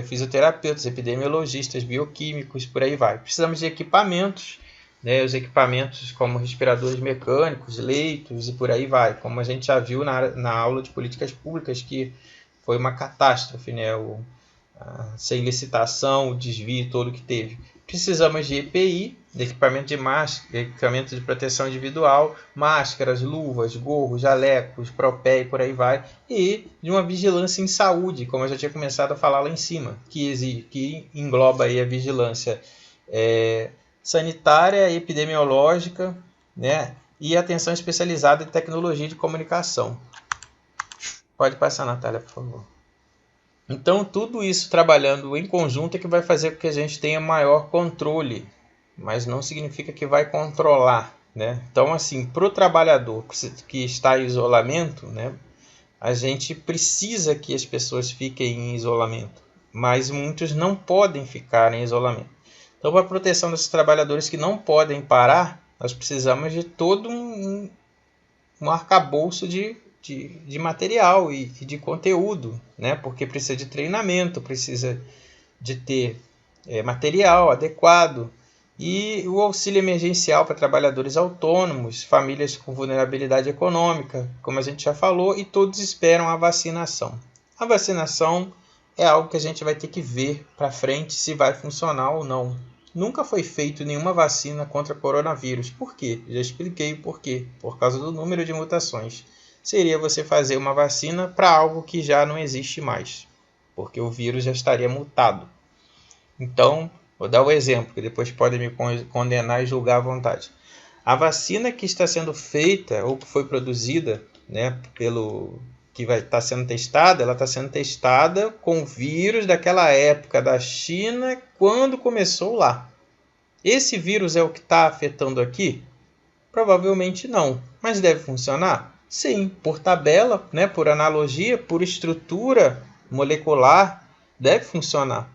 fisioterapeutas, epidemiologistas, bioquímicos, por aí vai. Precisamos de equipamentos, né? Os equipamentos como respiradores mecânicos, leitos e por aí vai, como a gente já viu na aula de políticas públicas, que foi uma catástrofe, né? Sem licitação, o desvio todo que teve. precisamos de EPI, de equipamento de máscara, equipamento de proteção individual, máscaras, luvas, gorros, jalecos, propé e por aí vai, e de uma vigilância em saúde, como eu já tinha começado a falar lá em cima, que engloba aí a vigilância sanitária, epidemiológica, né, e atenção especializada em tecnologia de comunicação. Pode passar, Natália, por favor. Então, tudo isso trabalhando em conjunto é que vai fazer com que a gente tenha maior controle, mas não significa que vai controlar, né? Então, assim, para o trabalhador que está em isolamento, né, a gente precisa que as pessoas fiquem em isolamento, mas muitos não podem ficar em isolamento. Então, para a proteção desses trabalhadores que não podem parar, nós precisamos de todo um arcabouço de material e de conteúdo, né? Porque precisa de treinamento, precisa de ter material adequado e o auxílio emergencial para trabalhadores autônomos, famílias com vulnerabilidade econômica, como a gente já falou, e todos esperam a vacinação. A vacinação é algo que a gente vai ter que ver para frente se vai funcionar ou não. Nunca foi feita nenhuma vacina contra coronavírus. Por quê? Já expliquei o porquê. Por causa do número de mutações. Seria você fazer uma vacina para algo que já não existe mais, porque o vírus já estaria mutado. Então, vou dar o exemplo, que depois podem me condenar e julgar à vontade. A vacina que está sendo feita ou que foi produzida, né, que vai estar sendo testada, ela está sendo testada com vírus daquela época da China, quando começou lá. Esse vírus é o que está afetando aqui? Provavelmente não, mas deve funcionar? Sim, por tabela, né, por analogia, por estrutura molecular, deve funcionar.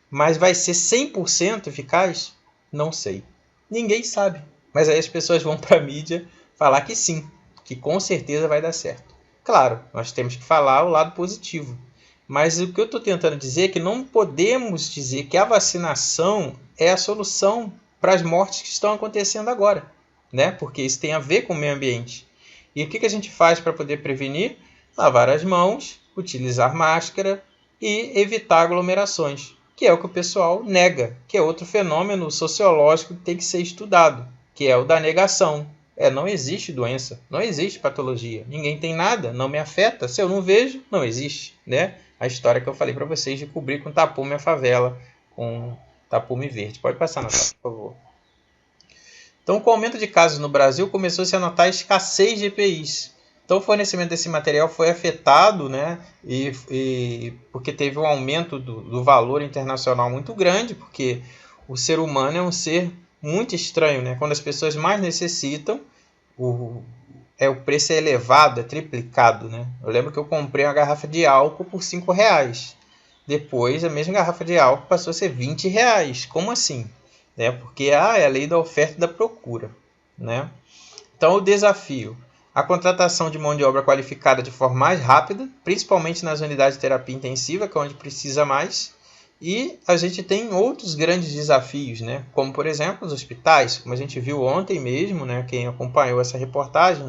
Mas vai ser 100% eficaz? Não sei. Ninguém sabe. Mas aí as pessoas vão para a mídia falar que sim, que com certeza vai dar certo. Claro, nós temos que falar o lado positivo. Mas o que eu estou tentando dizer é que não podemos dizer que a vacinação é a solução para as mortes que estão acontecendo agora, né? Porque isso tem a ver com o meio ambiente. E o que a gente faz para poder prevenir? Lavar as mãos, utilizar máscara e evitar aglomerações, que é o que o pessoal nega, que é outro fenômeno sociológico que tem que ser estudado, que é o da negação. Não existe doença, não existe patologia, ninguém tem nada, não me afeta, se eu não vejo, não existe, né? A história que eu falei para vocês de cobrir com tapume a favela, com tapume verde. Pode passar, Natália, por favor. Então, com o aumento de casos no Brasil, começou-se a notar a escassez de EPIs. Então, o fornecimento desse material foi afetado, né? Porque teve um aumento do valor internacional muito grande, porque o ser humano é um ser muito estranho, né? Quando as pessoas mais necessitam, o preço é elevado, é triplicado, né? Eu lembro que eu comprei uma garrafa de álcool por R$5. Depois, a mesma garrafa de álcool passou a ser R$20. Como assim? Porque é a lei da oferta e da procura, né? Então, o desafio: a contratação de mão de obra qualificada de forma mais rápida, principalmente nas unidades de terapia intensiva, que é onde precisa mais. E a gente tem outros grandes desafios, né? Como, por exemplo, os hospitais, como a gente viu ontem mesmo, né? Quem acompanhou essa reportagem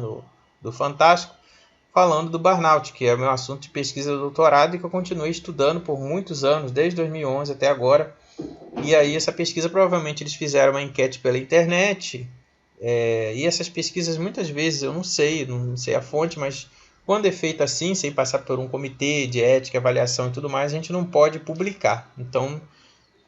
do Fantástico, falando do burnout, que é o meu assunto de pesquisa de doutorado e que eu continuei estudando por muitos anos, desde 2011 até agora. E aí essa pesquisa, provavelmente eles fizeram uma enquete pela internet, e essas pesquisas muitas vezes, eu não sei a fonte, mas quando é feita assim, sem passar por um comitê de ética, avaliação e tudo mais, a gente não pode publicar. Então,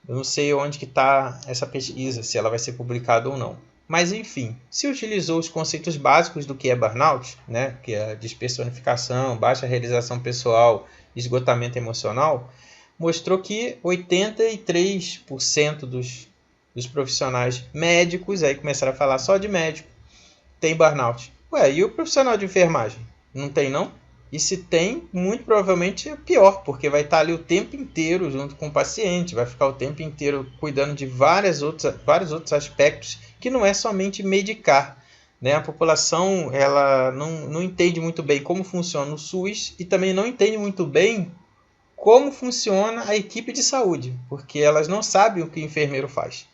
eu não sei onde que está essa pesquisa, se ela vai ser publicada ou não. Mas, enfim, se utilizou os conceitos básicos do que é burnout, né, que é a despersonificação, baixa realização pessoal, esgotamento emocional, mostrou que 83% dos profissionais médicos, aí começaram a falar só de médico, tem burnout. E o profissional de enfermagem? Não tem, não? E se tem, muito provavelmente é pior, porque vai estar ali o tempo inteiro junto com o paciente, vai ficar o tempo inteiro cuidando de vários outros aspectos, que não é somente medicar, né? A população ela não entende muito bem como funciona o SUS e também não entende muito bem como funciona a equipe de saúde, porque elas não sabem o que o enfermeiro faz.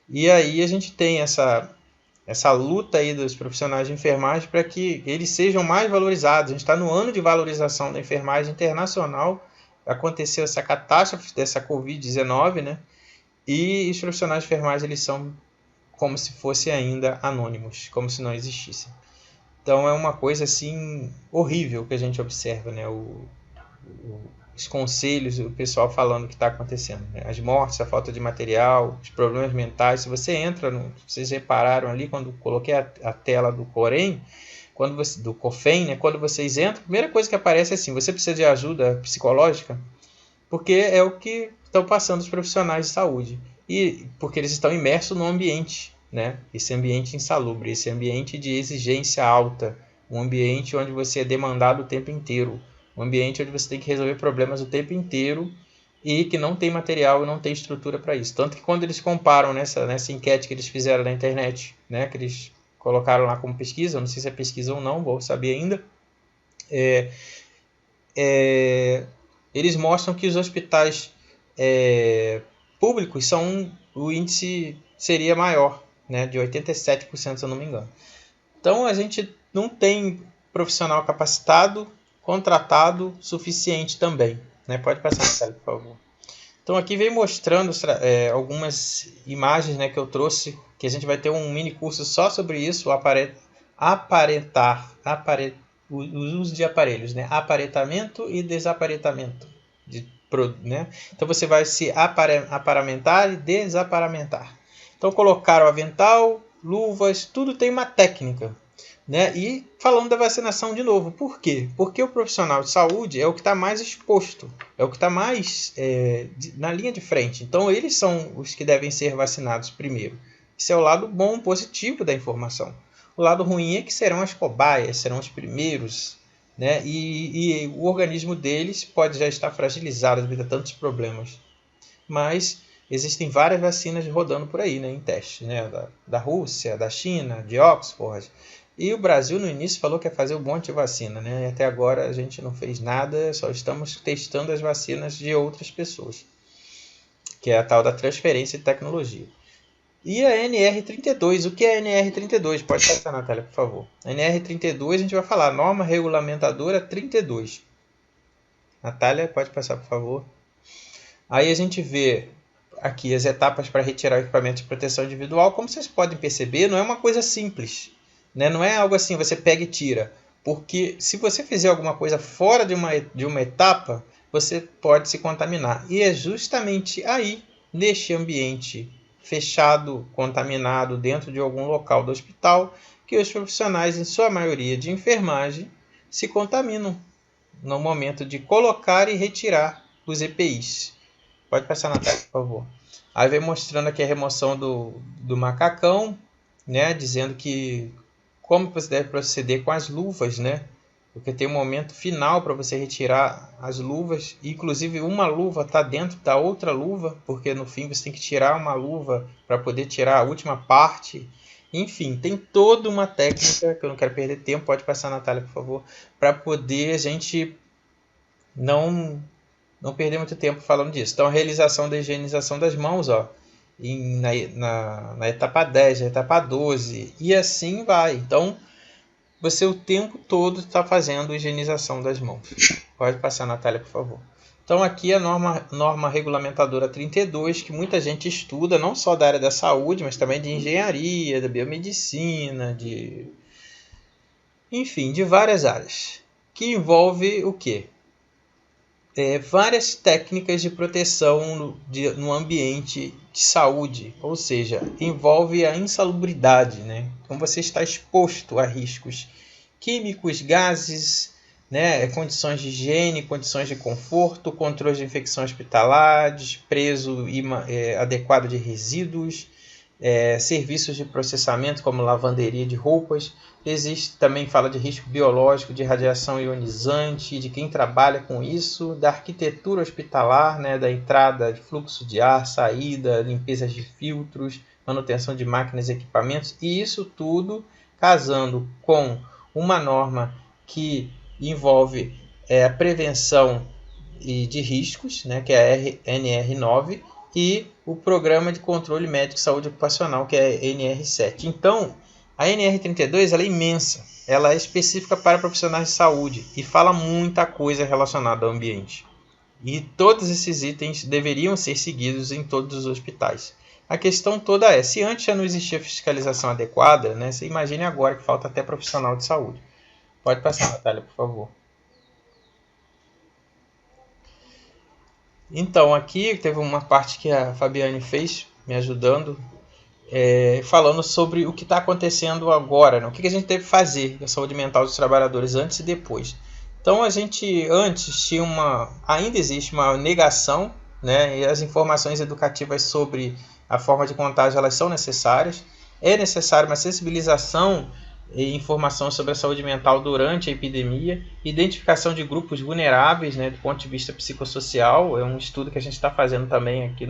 E aí a gente tem essa luta aí dos profissionais de enfermagem para que eles sejam mais valorizados. A gente está no ano de valorização da enfermagem internacional. Aconteceu essa catástrofe dessa Covid-19, né? E os profissionais de enfermagem, eles são como se fossem ainda anônimos, como se não existissem. Então é uma coisa assim horrível que a gente observa, né? Os conselhos, o pessoal falando o que está acontecendo, né? As mortes, a falta de material, os problemas mentais. Se você entra, vocês repararam ali quando coloquei a tela do Corém, do COFEM, né? Quando vocês entram, a primeira coisa que aparece é assim: você precisa de ajuda psicológica, porque é o que estão passando os profissionais de saúde, e porque eles estão imersos no ambiente, né? Esse ambiente insalubre, esse ambiente de exigência alta, um ambiente onde você é demandado o tempo inteiro, um ambiente onde você tem que resolver problemas o tempo inteiro e que não tem material e não tem estrutura para isso. Tanto que quando eles comparam nessa enquete que eles fizeram na internet, né, que eles colocaram lá como pesquisa, não sei se é pesquisa ou não, vou saber ainda, eles mostram que os hospitais públicos o índice seria maior, né, de 87%, se eu não me engano. Então a gente não tem profissional capacitado, contratado suficiente também, né? Pode passar na tela, por favor. Então aqui vem mostrando algumas imagens, né, que eu trouxe, que a gente vai ter um mini curso só sobre isso, o uso de aparelhos, né? Aparelhamento e desaparetamento, né? Então você vai se aparamentar e desaparamentar. Então colocaram avental, luvas, tudo tem uma técnica, né? E falando da vacinação de novo, por quê? Porque o profissional de saúde é o que está mais exposto, é o que está mais na linha de frente. Então eles são os que devem ser vacinados primeiro. Esse é o lado bom, positivo da informação. O lado ruim é que serão as cobaias, serão os primeiros, né? E o organismo deles pode já estar fragilizado devido a tantos problemas. Mas existem várias vacinas rodando por aí, né, em teste, né? Da Rússia, da China, de Oxford. E o Brasil no início falou que ia fazer um monte de vacina, né? E até agora a gente não fez nada, só estamos testando as vacinas de outras pessoas, que é a tal da transferência de tecnologia. E a NR32, o que é a NR32? Pode passar, Natália, por favor. A NR32 a gente vai falar, norma regulamentadora 32. Natália, pode passar, por favor. Aí a gente vê aqui as etapas para retirar o equipamento de proteção individual. Como vocês podem perceber, não é uma coisa simples, né? Não é algo assim, você pega e tira. Porque se você fizer alguma coisa fora de uma etapa, você pode se contaminar. E é justamente aí, neste ambiente fechado, contaminado, dentro de algum local do hospital, que os profissionais, em sua maioria de enfermagem, se contaminam no momento de colocar e retirar os EPIs. Pode passar na tela, por favor. Aí vem mostrando aqui a remoção do macacão, né? Dizendo que como você deve proceder com as luvas, né? Porque tem um momento final para você retirar as luvas. Inclusive uma luva está dentro da outra luva, porque no fim você tem que tirar uma luva para poder tirar a última parte. Enfim, tem toda uma técnica, que eu não quero perder tempo, pode passar, Natália, por favor, para poder a gente não perder muito tempo falando disso. Então, a realização da higienização das mãos, ó, na etapa 10, na etapa 12, e assim vai. Então, você o tempo todo está fazendo higienização das mãos. Pode passar, Natália, por favor. Então, aqui a norma regulamentadora 32, que muita gente estuda, não só da área da saúde, mas também de engenharia, da biomedicina, enfim, de várias áreas. Que envolve o quê? Várias técnicas de proteção no ambiente de saúde, ou seja, envolve a insalubridade, né? Então você está exposto a riscos químicos, gases, né? Condições de higiene, condições de conforto, controle de infecção hospitalar, desprezo adequado de resíduos, serviços de processamento como lavanderia de roupas. Existe também, fala de risco biológico, de radiação ionizante, de quem trabalha com isso, da arquitetura hospitalar, né, da entrada de fluxo de ar, saída, limpeza de filtros, manutenção de máquinas e equipamentos, e isso tudo casando com uma norma que envolve a prevenção de riscos, né, que é a NR9, e o Programa de Controle Médico de Saúde Ocupacional, que é a NR7. Então, a NR32 ela é imensa, ela é específica para profissionais de saúde e fala muita coisa relacionada ao ambiente. E todos esses itens deveriam ser seguidos em todos os hospitais. A questão toda é, se antes já não existia fiscalização adequada, né, você imagine agora que falta até profissional de saúde. Pode passar, Natália, por favor. Então, aqui teve uma parte que a Fabiane fez, me ajudando, falando sobre o que está acontecendo agora, né? O que a gente deve fazer com a saúde mental dos trabalhadores antes e depois. Então, a gente antes tinha ainda existe uma negação, né? E as informações educativas sobre a forma de contágio elas são necessárias. É necessário uma sensibilização e informação sobre a saúde mental durante a epidemia, identificação de grupos vulneráveis, né, do ponto de vista psicossocial. É um estudo que a gente está fazendo também aqui,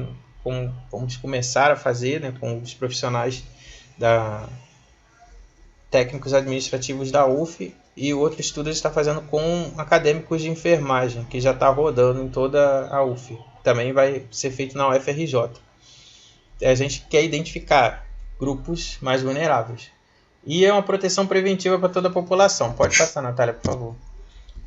vamos começar a fazer, né, com os profissionais técnicos administrativos da UF, e o outro estudo a gente está fazendo com acadêmicos de enfermagem, que já está rodando em toda a UF. Também vai ser feito na UFRJ. A gente quer identificar grupos mais vulneráveis. E é uma proteção preventiva para toda a população. Pode passar, Natália, por favor.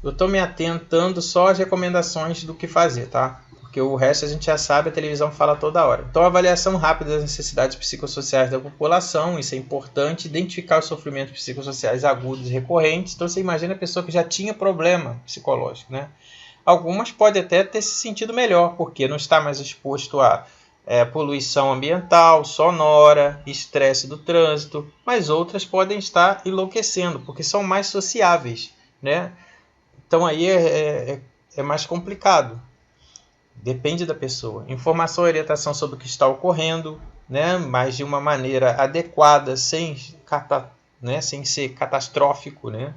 Eu estou me atentando só às recomendações do que fazer, tá? Porque o resto a gente já sabe, a televisão fala toda hora. Então, avaliação rápida das necessidades psicossociais da população, isso é importante. Identificar os sofrimentos psicossociais agudos e recorrentes. Então, você imagina a pessoa que já tinha problema psicológico, né? Algumas podem até ter se sentido melhor, porque não está mais exposto a poluição ambiental, sonora, estresse do trânsito, mas outras podem estar enlouquecendo, porque são mais sociáveis, né? Então aí é mais complicado. Depende da pessoa. Informação e orientação sobre o que está ocorrendo, né? Mas de uma maneira adequada, sem ser catastrófico, né?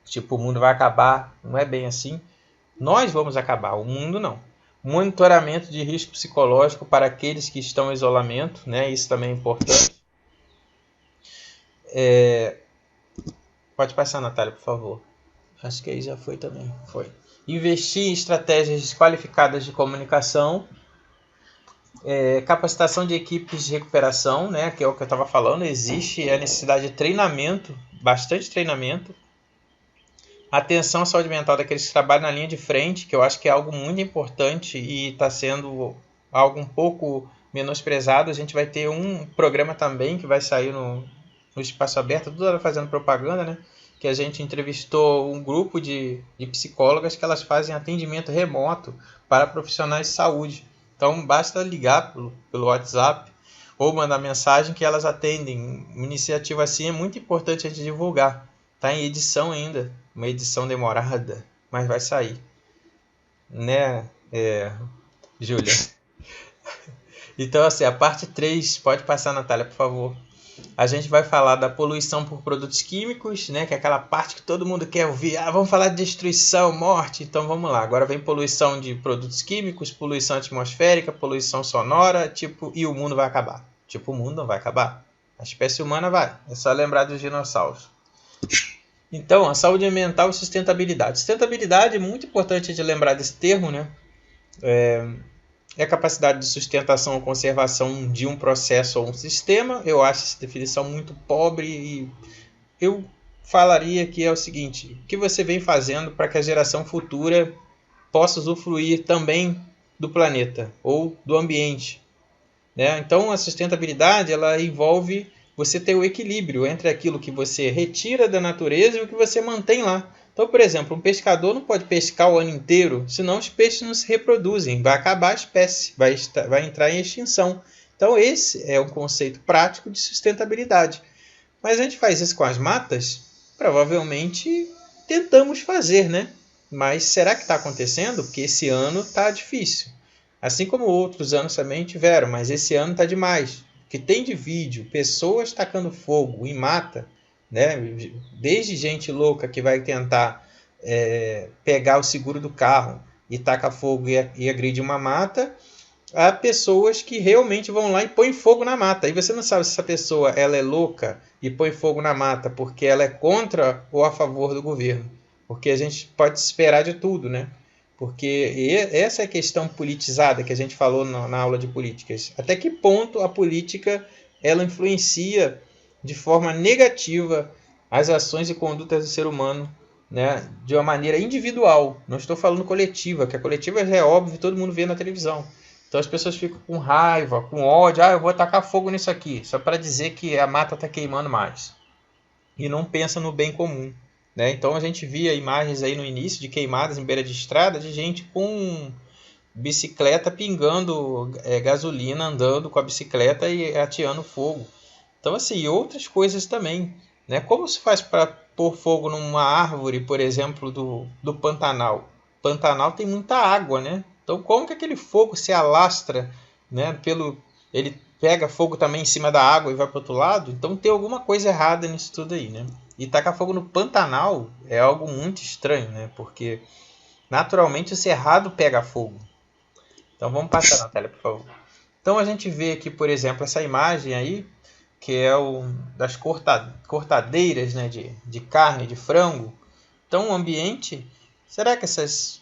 Tipo, o mundo vai acabar. Não é bem assim. Nós vamos acabar, o mundo não. Monitoramento de risco psicológico para aqueles que estão em isolamento, né? Isso também é importante. Pode passar, Natália, por favor. Acho que aí já foi também. Foi. Investir em estratégias qualificadas de comunicação. Capacitação de equipes de recuperação, né? Que é o que eu estava falando. Existe a necessidade de treinamento, bastante treinamento. Atenção à saúde mental daqueles que trabalham na linha de frente, que eu acho que é algo muito importante e está sendo algo um pouco menosprezado. A gente vai ter um programa também que vai sair no Espaço Aberto, toda hora fazendo propaganda, né? Que a gente entrevistou um grupo de psicólogas que elas fazem atendimento remoto para profissionais de saúde. Então, basta ligar pelo WhatsApp ou mandar mensagem que elas atendem. Uma iniciativa assim é muito importante a gente divulgar. Está em edição ainda, uma edição demorada, mas vai sair. Né, Júlia? Então, assim, a parte 3, pode passar, Natália, por favor. A gente vai falar da poluição por produtos químicos, né, que é aquela parte que todo mundo quer ouvir. Vamos falar de destruição, morte. Então, vamos lá. Agora vem poluição de produtos químicos, poluição atmosférica, poluição sonora, e o mundo vai acabar. O mundo não vai acabar. A espécie humana vai. É só lembrar dos dinossauros. Então, a saúde mental e sustentabilidade. Sustentabilidade é muito importante de lembrar desse termo, né? É a capacidade de sustentação ou conservação de um processo ou um sistema. Eu acho essa definição muito pobre e eu falaria que é o seguinte: o que você vem fazendo para que a geração futura possa usufruir também do planeta ou do ambiente, né? Então, a sustentabilidade ela envolve você ter o equilíbrio entre aquilo que você retira da natureza e o que você mantém lá. Então, por exemplo, um pescador não pode pescar o ano inteiro, senão os peixes não se reproduzem, vai acabar a espécie, vai entrar em extinção. Então, esse é um conceito prático de sustentabilidade. Mas a gente faz isso com as matas? Provavelmente tentamos fazer, né? Mas será que está acontecendo? Porque esse ano está difícil. Assim como outros anos também tiveram, mas esse ano está demais. O que tem de vídeo, pessoas tacando fogo em mata, né? Desde gente louca que vai tentar pegar o seguro do carro e taca fogo e agride uma mata, a pessoas que realmente vão lá e põem fogo na mata. E você não sabe se essa pessoa ela é louca e põe fogo na mata porque ela é contra ou a favor do governo. Porque a gente pode esperar de tudo, né? Porque essa é a questão politizada que a gente falou na aula de políticas. Até que ponto a política ela influencia de forma negativa as ações e condutas do ser humano né, de uma maneira individual. Não estou falando coletiva, que a coletiva é óbvio, todo mundo vê na televisão. Então as pessoas ficam com raiva, com ódio, eu vou tacar fogo nisso aqui, só para dizer que a mata está queimando mais. E não pensa no bem comum. Né? Então a gente via imagens aí no início de queimadas em beira de estrada, de gente com bicicleta pingando gasolina, andando com a bicicleta e ateando fogo. Então, assim, outras coisas também. Né? Como se faz para pôr fogo numa árvore, por exemplo, do Pantanal? Pantanal tem muita água, né? Então, como que aquele fogo se alastra, né? Ele pega fogo também em cima da água e vai para o outro lado? Então, tem alguma coisa errada nisso tudo aí, né? E tacar fogo no Pantanal é algo muito estranho, né? Porque, naturalmente, o cerrado pega fogo. Então, vamos passar na tela, por favor. Então, a gente vê aqui, por exemplo, essa imagem aí, que é das cortadeiras, né, de carne, de frango. Então, o ambiente, será que esses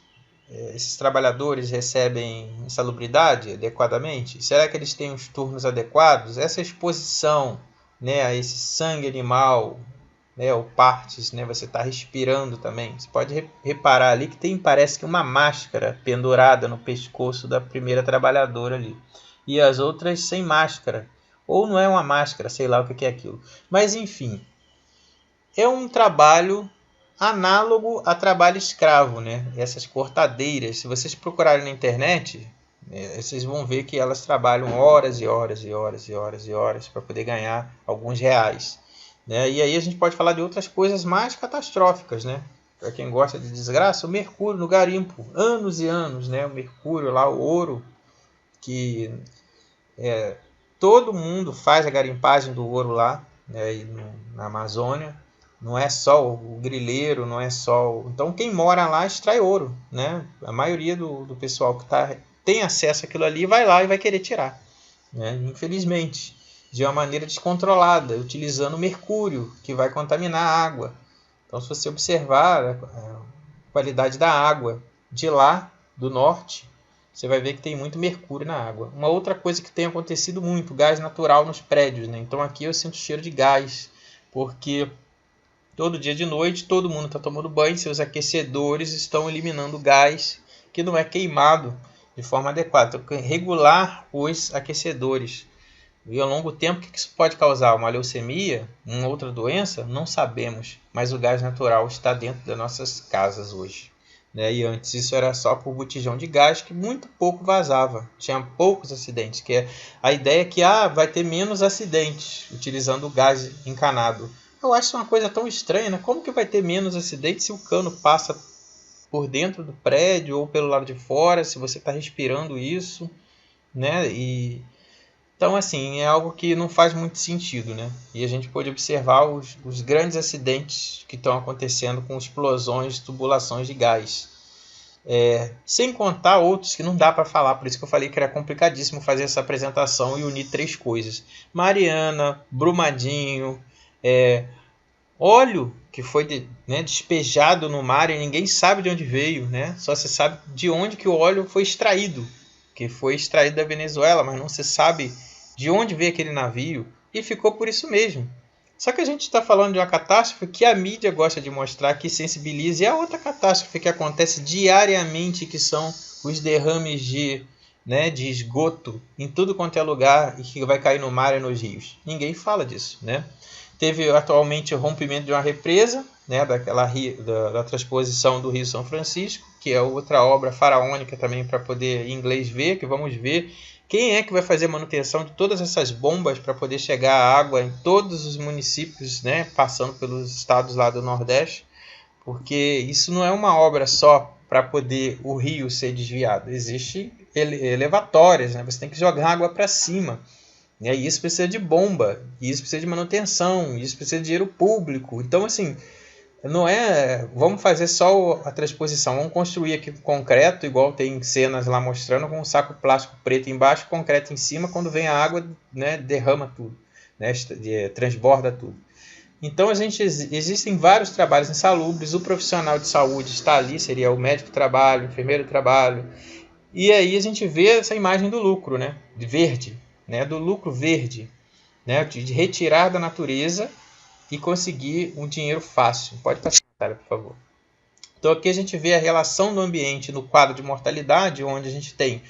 trabalhadores recebem insalubridade adequadamente? Será que eles têm os turnos adequados? Essa exposição, né, a esse sangue animal, né, ou partes, né, você está respirando também. Você pode reparar ali que parece que uma máscara pendurada no pescoço da primeira trabalhadora ali. E as outras sem máscara. Ou não é uma máscara, sei lá o que é aquilo. Mas enfim, é um trabalho análogo a trabalho escravo, né? Essas cortadeiras, se vocês procurarem na internet, vocês vão ver que elas trabalham horas e horas e horas e horas e horas para poder ganhar alguns reais. Né? E aí a gente pode falar de outras coisas mais catastróficas, né? Para quem gosta de desgraça, o mercúrio no garimpo, anos e anos, né? O mercúrio lá, o ouro, que todo mundo faz a garimpagem do ouro lá, né, na Amazônia. Não é só o grileiro, não é só... Então quem mora lá extrai ouro. Né? A maioria do pessoal que tem acesso àquilo ali vai lá e vai querer tirar. Né? Infelizmente, de uma maneira descontrolada, utilizando mercúrio, que vai contaminar a água. Então se você observar a qualidade da água de lá, do norte, você vai ver que tem muito mercúrio na água. Uma outra coisa que tem acontecido muito, gás natural nos prédios. Né? Então aqui eu sinto cheiro de gás, porque todo dia de noite todo mundo está tomando banho, seus aquecedores estão eliminando gás que não é queimado de forma adequada. Então, regular os aquecedores. E ao longo do tempo, o que isso pode causar? Uma leucemia? Uma outra doença? Não sabemos, mas o gás natural está dentro das nossas casas hoje. Né? E antes isso era só por botijão de gás que muito pouco vazava, tinha poucos acidentes, que é a ideia que vai ter menos acidentes utilizando o gás encanado. Eu acho uma coisa tão estranha, né? Como que vai ter menos acidentes se o cano passa por dentro do prédio ou pelo lado de fora, se você está respirando isso, né? Então, assim, é algo que não faz muito sentido, né? E a gente pode observar os grandes acidentes que estão acontecendo com explosões, tubulações de gás. Sem contar outros que não dá para falar, por isso que eu falei que era complicadíssimo fazer essa apresentação e unir três coisas. Mariana, Brumadinho, óleo que foi despejado no mar e ninguém sabe de onde veio, né? Só se sabe de onde que o óleo foi extraído, que foi extraído da Venezuela, mas não se sabe de onde veio aquele navio e ficou por isso mesmo. Só que a gente está falando de uma catástrofe que a mídia gosta de mostrar, que sensibiliza, e a outra catástrofe que acontece diariamente, que são os derrames de esgoto em tudo quanto é lugar e que vai cair no mar e nos rios. Ninguém fala disso, né? Teve atualmente o rompimento de uma represa, né, da transposição do Rio São Francisco, que é outra obra faraônica também para poder em inglês ver, que vamos ver quem é que vai fazer manutenção de todas essas bombas para poder chegar a água em todos os municípios, né, passando pelos estados lá do Nordeste, porque isso não é uma obra só para poder o rio ser desviado, existem elevatórias, né, você tem que jogar água para cima. E isso precisa de bomba, isso precisa de manutenção, isso precisa de dinheiro público. Então, assim, não é... Vamos fazer só a transposição, vamos construir aqui com concreto, igual tem cenas lá mostrando, com um saco plástico preto embaixo, concreto em cima, quando vem a água, né, derrama tudo, né, transborda tudo. Então, existem vários trabalhos insalubres, o profissional de saúde está ali, seria o médico do trabalho, o enfermeiro do trabalho, e aí a gente vê essa imagem do lucro, né, de verde, né, do lucro verde, né, de retirar da natureza e conseguir um dinheiro fácil. Pode passar, por favor. Então aqui a gente vê a relação do ambiente no quadro de mortalidade, onde a gente tem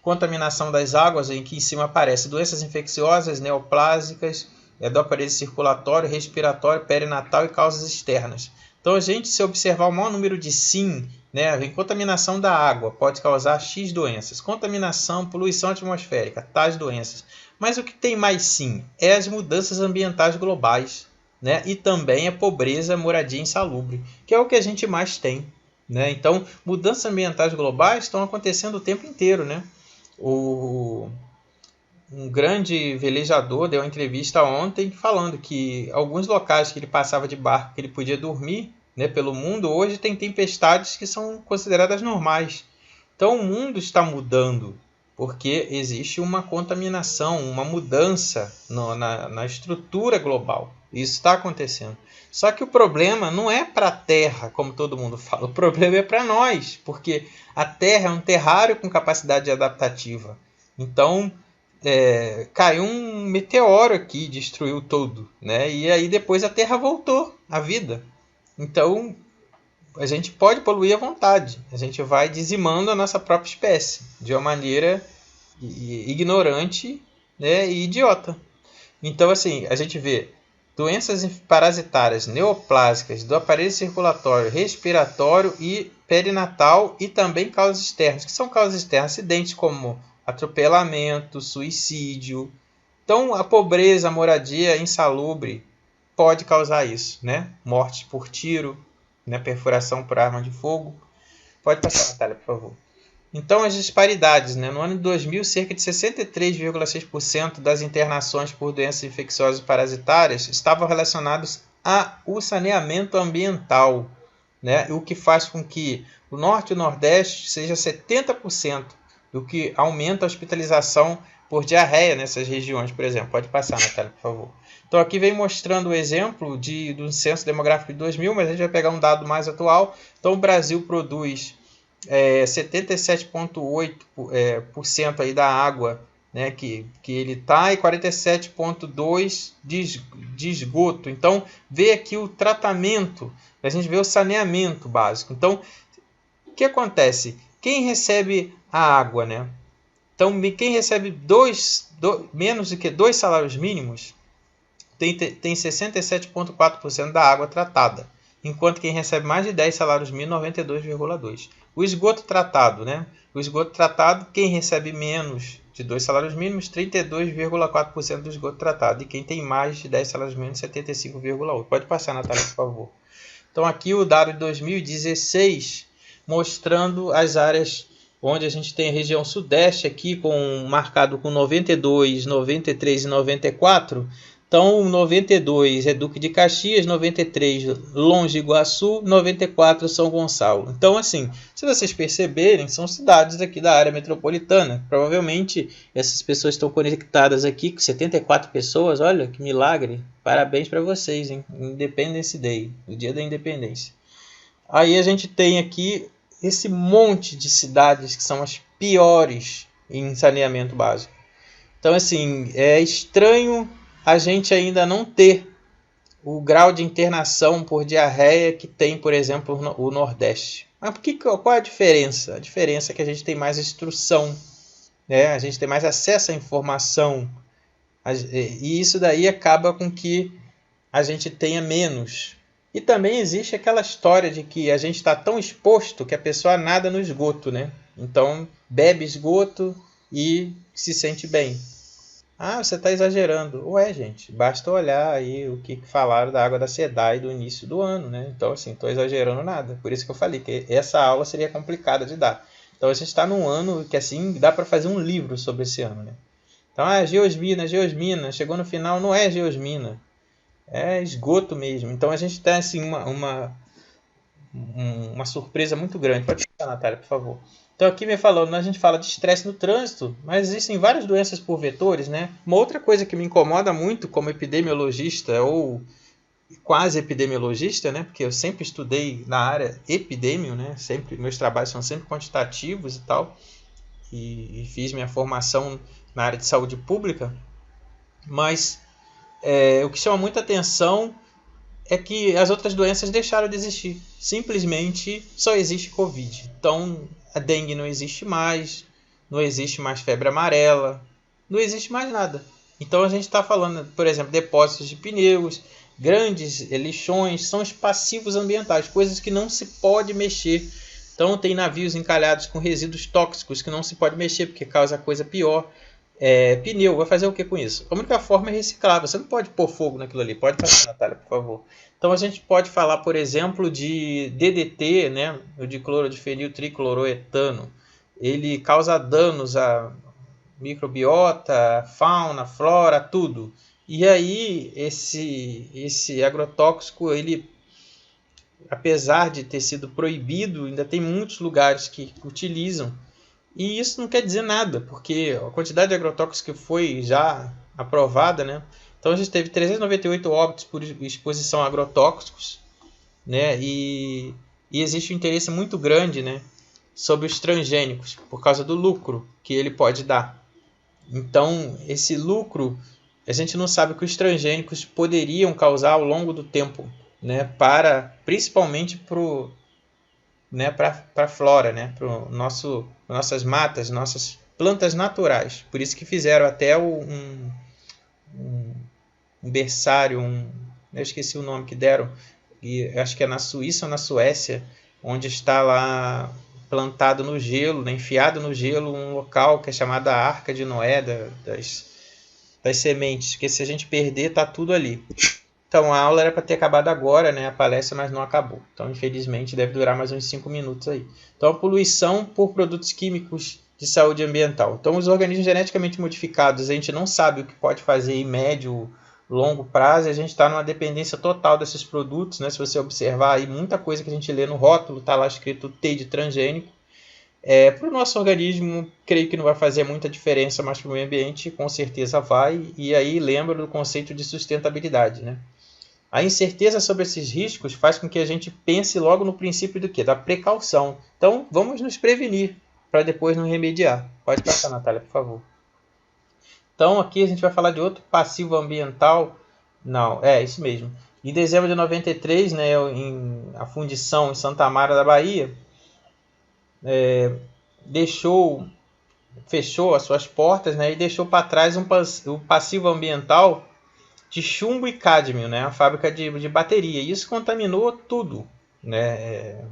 contaminação das águas, em que em cima aparece doenças infecciosas, neoplásicas, do aparelho circulatório, respiratório, perinatal e causas externas. Então a gente, se observar o maior número de SIM, né, em contaminação da água pode causar X doenças, contaminação, poluição atmosférica, tais doenças. Mas o que tem mais SIM é as mudanças ambientais globais, né, e também a pobreza, moradia insalubre, que é o que a gente mais tem, né? Então, mudanças ambientais globais estão acontecendo o tempo inteiro, né? Um grande velejador deu uma entrevista ontem falando que alguns locais que ele passava de barco, que ele podia dormir, né, pelo mundo, hoje tem tempestades que são consideradas normais. Então o mundo está mudando, porque existe uma contaminação, uma mudança na estrutura global. Isso está acontecendo. Só que o problema não é para a Terra, como todo mundo fala. O problema é para nós, porque a Terra é um terrário com capacidade adaptativa. Então, caiu um meteoro aqui, destruiu tudo, né? E aí depois a Terra voltou à vida. Então, a gente pode poluir à vontade. A gente vai dizimando a nossa própria espécie de uma maneira ignorante, né, e idiota. Então, assim, a gente vê doenças parasitárias neoplásicas do aparelho circulatório, respiratório e perinatal e também causas externas. O que são causas externas? Acidentes como atropelamento, suicídio. Então, a pobreza, a moradia insalubre pode causar isso, né? Morte por tiro, né? Perfuração por arma de fogo. Pode passar, Natália, por favor. Então, as disparidades, né? No ano de 2000, cerca de 63,6% das internações por doenças infecciosas parasitárias estavam relacionadas ao saneamento ambiental, né? O que faz com que o Norte e o Nordeste seja 70% do que aumenta a hospitalização por diarreia nessas regiões, por exemplo. Pode passar, Natália, por favor. Então, aqui vem mostrando o exemplo do censo demográfico de 2000, mas a gente vai pegar um dado mais atual. Então, o Brasil produz 77,8% aí da água, né, que ele está, e 47,2% de esgoto. Então, vê aqui o tratamento, a gente vê o saneamento básico. Então, o que acontece? Quem recebe a água, né? Então, quem recebe menos do que 2 salários mínimos tem 67,4% da água tratada, enquanto quem recebe mais de 10 salários mínimos, 92,2%. O esgoto tratado, né? O esgoto tratado, quem recebe menos de 2 salários mínimos, 32,4% do esgoto tratado. E quem tem mais de 10 salários mínimos, 75,8%. Pode passar, Natália, por favor. Então, aqui o dado de 2016, mostrando as áreas onde a gente tem a região sudeste aqui, marcado com 92, 93 e 94. Então, 92 é Duque de Caxias, 93 Longe Iguaçu, 94 São Gonçalo. Então, assim, se vocês perceberem, são cidades aqui da área metropolitana. Provavelmente essas pessoas estão conectadas aqui com 74 pessoas. Olha, que milagre. Parabéns para vocês, hein? Independence Day, o dia da independência. Aí a gente tem aqui esse monte de cidades que são as piores em saneamento básico. Então, assim, é estranho a gente ainda não ter o grau de internação por diarreia que tem, por exemplo, o Nordeste. Mas qual é a diferença? A diferença é que a gente tem mais instrução, né? A gente tem mais acesso à informação. E isso daí acaba com que a gente tenha menos. E também existe aquela história de que a gente está tão exposto que a pessoa nada no esgoto, né? Então, bebe esgoto e se sente bem. Ah, você está exagerando. Ué, gente, basta olhar aí o que falaram da água da SEDAI do início do ano, né? Então, assim, estou exagerando nada. Por isso que eu falei que essa aula seria complicada de dar. Então, a gente está num ano que, assim, dá para fazer um livro sobre esse ano, né? Então, geosmina, chegou no final, não é geosmina. É esgoto mesmo. Então, a gente tem, assim, uma surpresa muito grande. Pode falar, Natália, por favor. Então aqui me falando, a gente fala de estresse no trânsito, mas existem várias doenças por vetores, né? Uma outra coisa que me incomoda muito como epidemiologista ou quase epidemiologista, né? Porque eu sempre estudei na área epidêmio, né? Meus trabalhos são sempre quantitativos e tal, e fiz minha formação na área de saúde pública, mas o que chama muita atenção é que as outras doenças deixaram de existir. Simplesmente só existe Covid. Então, a dengue não existe mais, não existe mais febre amarela, não existe mais nada. Então, a gente está falando, por exemplo, depósitos de pneus, grandes lixões, são os passivos ambientais, coisas que não se pode mexer. Então, tem navios encalhados com resíduos tóxicos que não se pode mexer, porque causa coisa pior. Pneu, vai fazer o que com isso? A única forma é reciclar. Você não pode pôr fogo naquilo ali. Pode passar, Natália, por favor. Então a gente pode falar, por exemplo, de DDT, né? O diclorodifeniltricloroetano. Ele causa danos à microbiota, fauna, flora, tudo. E aí esse agrotóxico, ele, apesar de ter sido proibido, ainda tem muitos lugares que utilizam. E isso não quer dizer nada, porque a quantidade de agrotóxicos que foi já aprovada, né? Então a gente teve 398 óbitos por exposição a agrotóxicos, né? E existe um interesse muito grande, né, sobre os transgênicos, por causa do lucro que ele pode dar. Então, esse lucro, a gente não sabe o que os transgênicos poderiam causar ao longo do tempo, né? Principalmente para a flora, né? Para nossas matas, nossas plantas naturais. Por isso que fizeram até um berçário, eu esqueci o nome que deram, e acho que é na Suíça ou na Suécia, onde está lá plantado no gelo, né, enfiado no gelo, um local que é chamado a Arca de Noé, das sementes, porque se a gente perder, está tudo ali. Então, a aula era para ter acabado agora, né, a palestra, mas não acabou. Então, infelizmente, deve durar mais uns 5 minutos aí. Então, a poluição por produtos químicos de saúde ambiental. Então, os organismos geneticamente modificados, a gente não sabe o que pode fazer em médio, longo prazo, e a gente está numa dependência total desses produtos, né? Se você observar aí, muita coisa que a gente lê no rótulo, está lá escrito T de transgênico. Para o nosso organismo, creio que não vai fazer muita diferença, mas para o meio ambiente, com certeza vai. E aí, lembra do conceito de sustentabilidade, né? A incerteza sobre esses riscos faz com que a gente pense logo no princípio do quê? Da precaução. Então, vamos nos prevenir para depois não remediar. Pode passar, Natália, por favor. Então, aqui a gente vai falar de outro passivo ambiental. Não, é isso mesmo. Em dezembro de 93, né, a fundição em Santa Amara da Bahia fechou as suas portas, né, e deixou para trás um passivo ambiental de chumbo e cádmio, né? A fábrica de bateria. E isso contaminou tudo, né?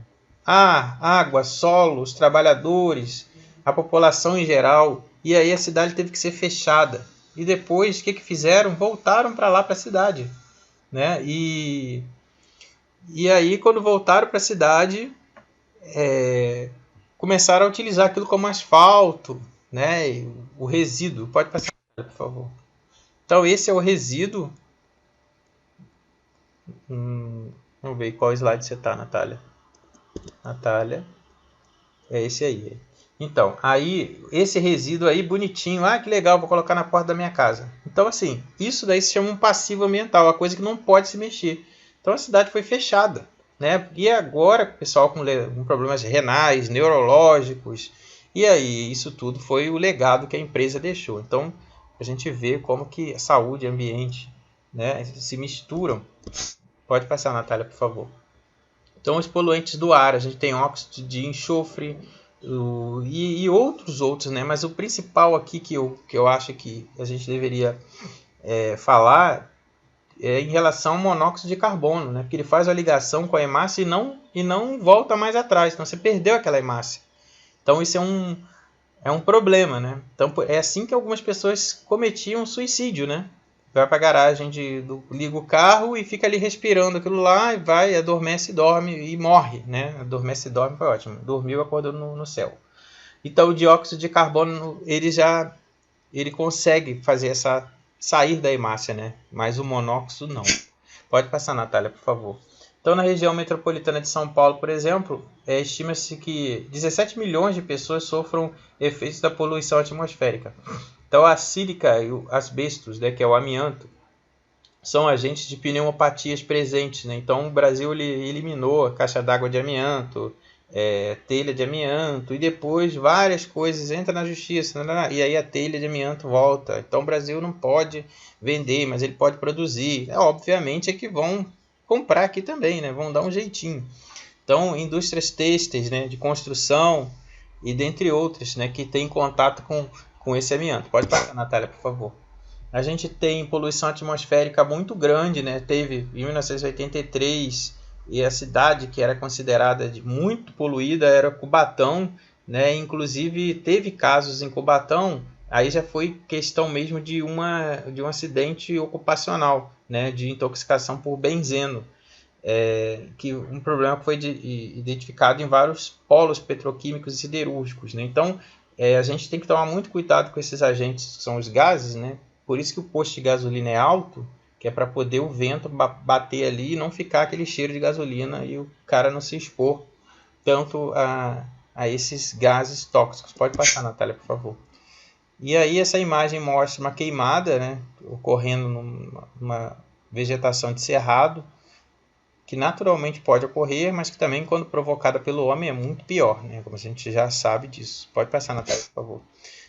Água, solo, os trabalhadores, a população em geral. E aí a cidade teve que ser fechada. E depois, o que fizeram? Voltaram para lá, para a cidade, né? E aí, quando voltaram para a cidade, começaram a utilizar aquilo como asfalto, né? E o resíduo. Pode passar, por favor. Então, esse é o resíduo. Vamos ver qual slide você está, Natália. Natália. É esse aí. Então, aí, esse resíduo aí, bonitinho. Que legal, vou colocar na porta da minha casa. Então, assim, isso daí se chama um passivo ambiental, uma coisa que não pode se mexer. Então, a cidade foi fechada, né? E agora, o pessoal com problemas renais, neurológicos. E aí, isso tudo foi o legado que a empresa deixou. Então, a gente vê como que a saúde e o ambiente, né, se misturam. Pode passar, Natália, por favor. Então, os poluentes do ar, a gente tem óxido de enxofre e outros, né? Mas o principal aqui que eu acho que a gente deveria falar é em relação ao monóxido de carbono, né? Porque ele faz a ligação com a hemácia e não volta mais atrás. Então, você perdeu aquela hemácia. Então, isso é um problema, né? Então, é assim que algumas pessoas cometiam suicídio, né? Vai para a garagem, liga o carro e fica ali respirando aquilo lá, e vai, adormece, dorme e morre, né? Adormece e dorme, foi ótimo. Dormiu, acordou no céu. Então, o dióxido de carbono, ele consegue fazer sair da hemácia, né? Mas o monóxido não. Pode passar, Natália, por favor. Então, na região metropolitana de São Paulo, por exemplo, estima-se que 17 milhões de pessoas sofram efeitos da poluição atmosférica. Então, a sílica e o asbestos, né, que é o amianto, são agentes de pneumopatias presentes, né? Então, o Brasil eliminou a caixa d'água de amianto, telha de amianto, e depois várias coisas entram na justiça, e aí a telha de amianto volta. Então, o Brasil não pode vender, mas ele pode produzir. Obviamente é que vão comprar aqui também, né? Vão dar um jeitinho. Então, indústrias têxteis, né, de construção e dentre outras, né, que têm contato com esse amianto. Pode passar, Natália, por favor. A gente tem poluição atmosférica muito grande, né? Teve em 1983 e a cidade que era considerada muito poluída era Cubatão, né? Inclusive teve casos em Cubatão, aí já foi questão mesmo de um acidente ocupacional, né? De intoxicação por benzeno, que um problema que foi identificado em vários polos petroquímicos e siderúrgicos, né? Então a gente tem que tomar muito cuidado com esses agentes que são os gases, né? Por isso que o posto de gasolina é alto, que é para poder o vento bater ali e não ficar aquele cheiro de gasolina e o cara não se expor tanto a esses gases tóxicos. Pode passar, Natália, por favor. E aí essa imagem mostra uma queimada, né, ocorrendo numa vegetação de cerrado, que naturalmente pode ocorrer, mas que também, quando provocada pelo homem, é muito pior, né? Como a gente já sabe disso. Pode passar, Natália, por favor.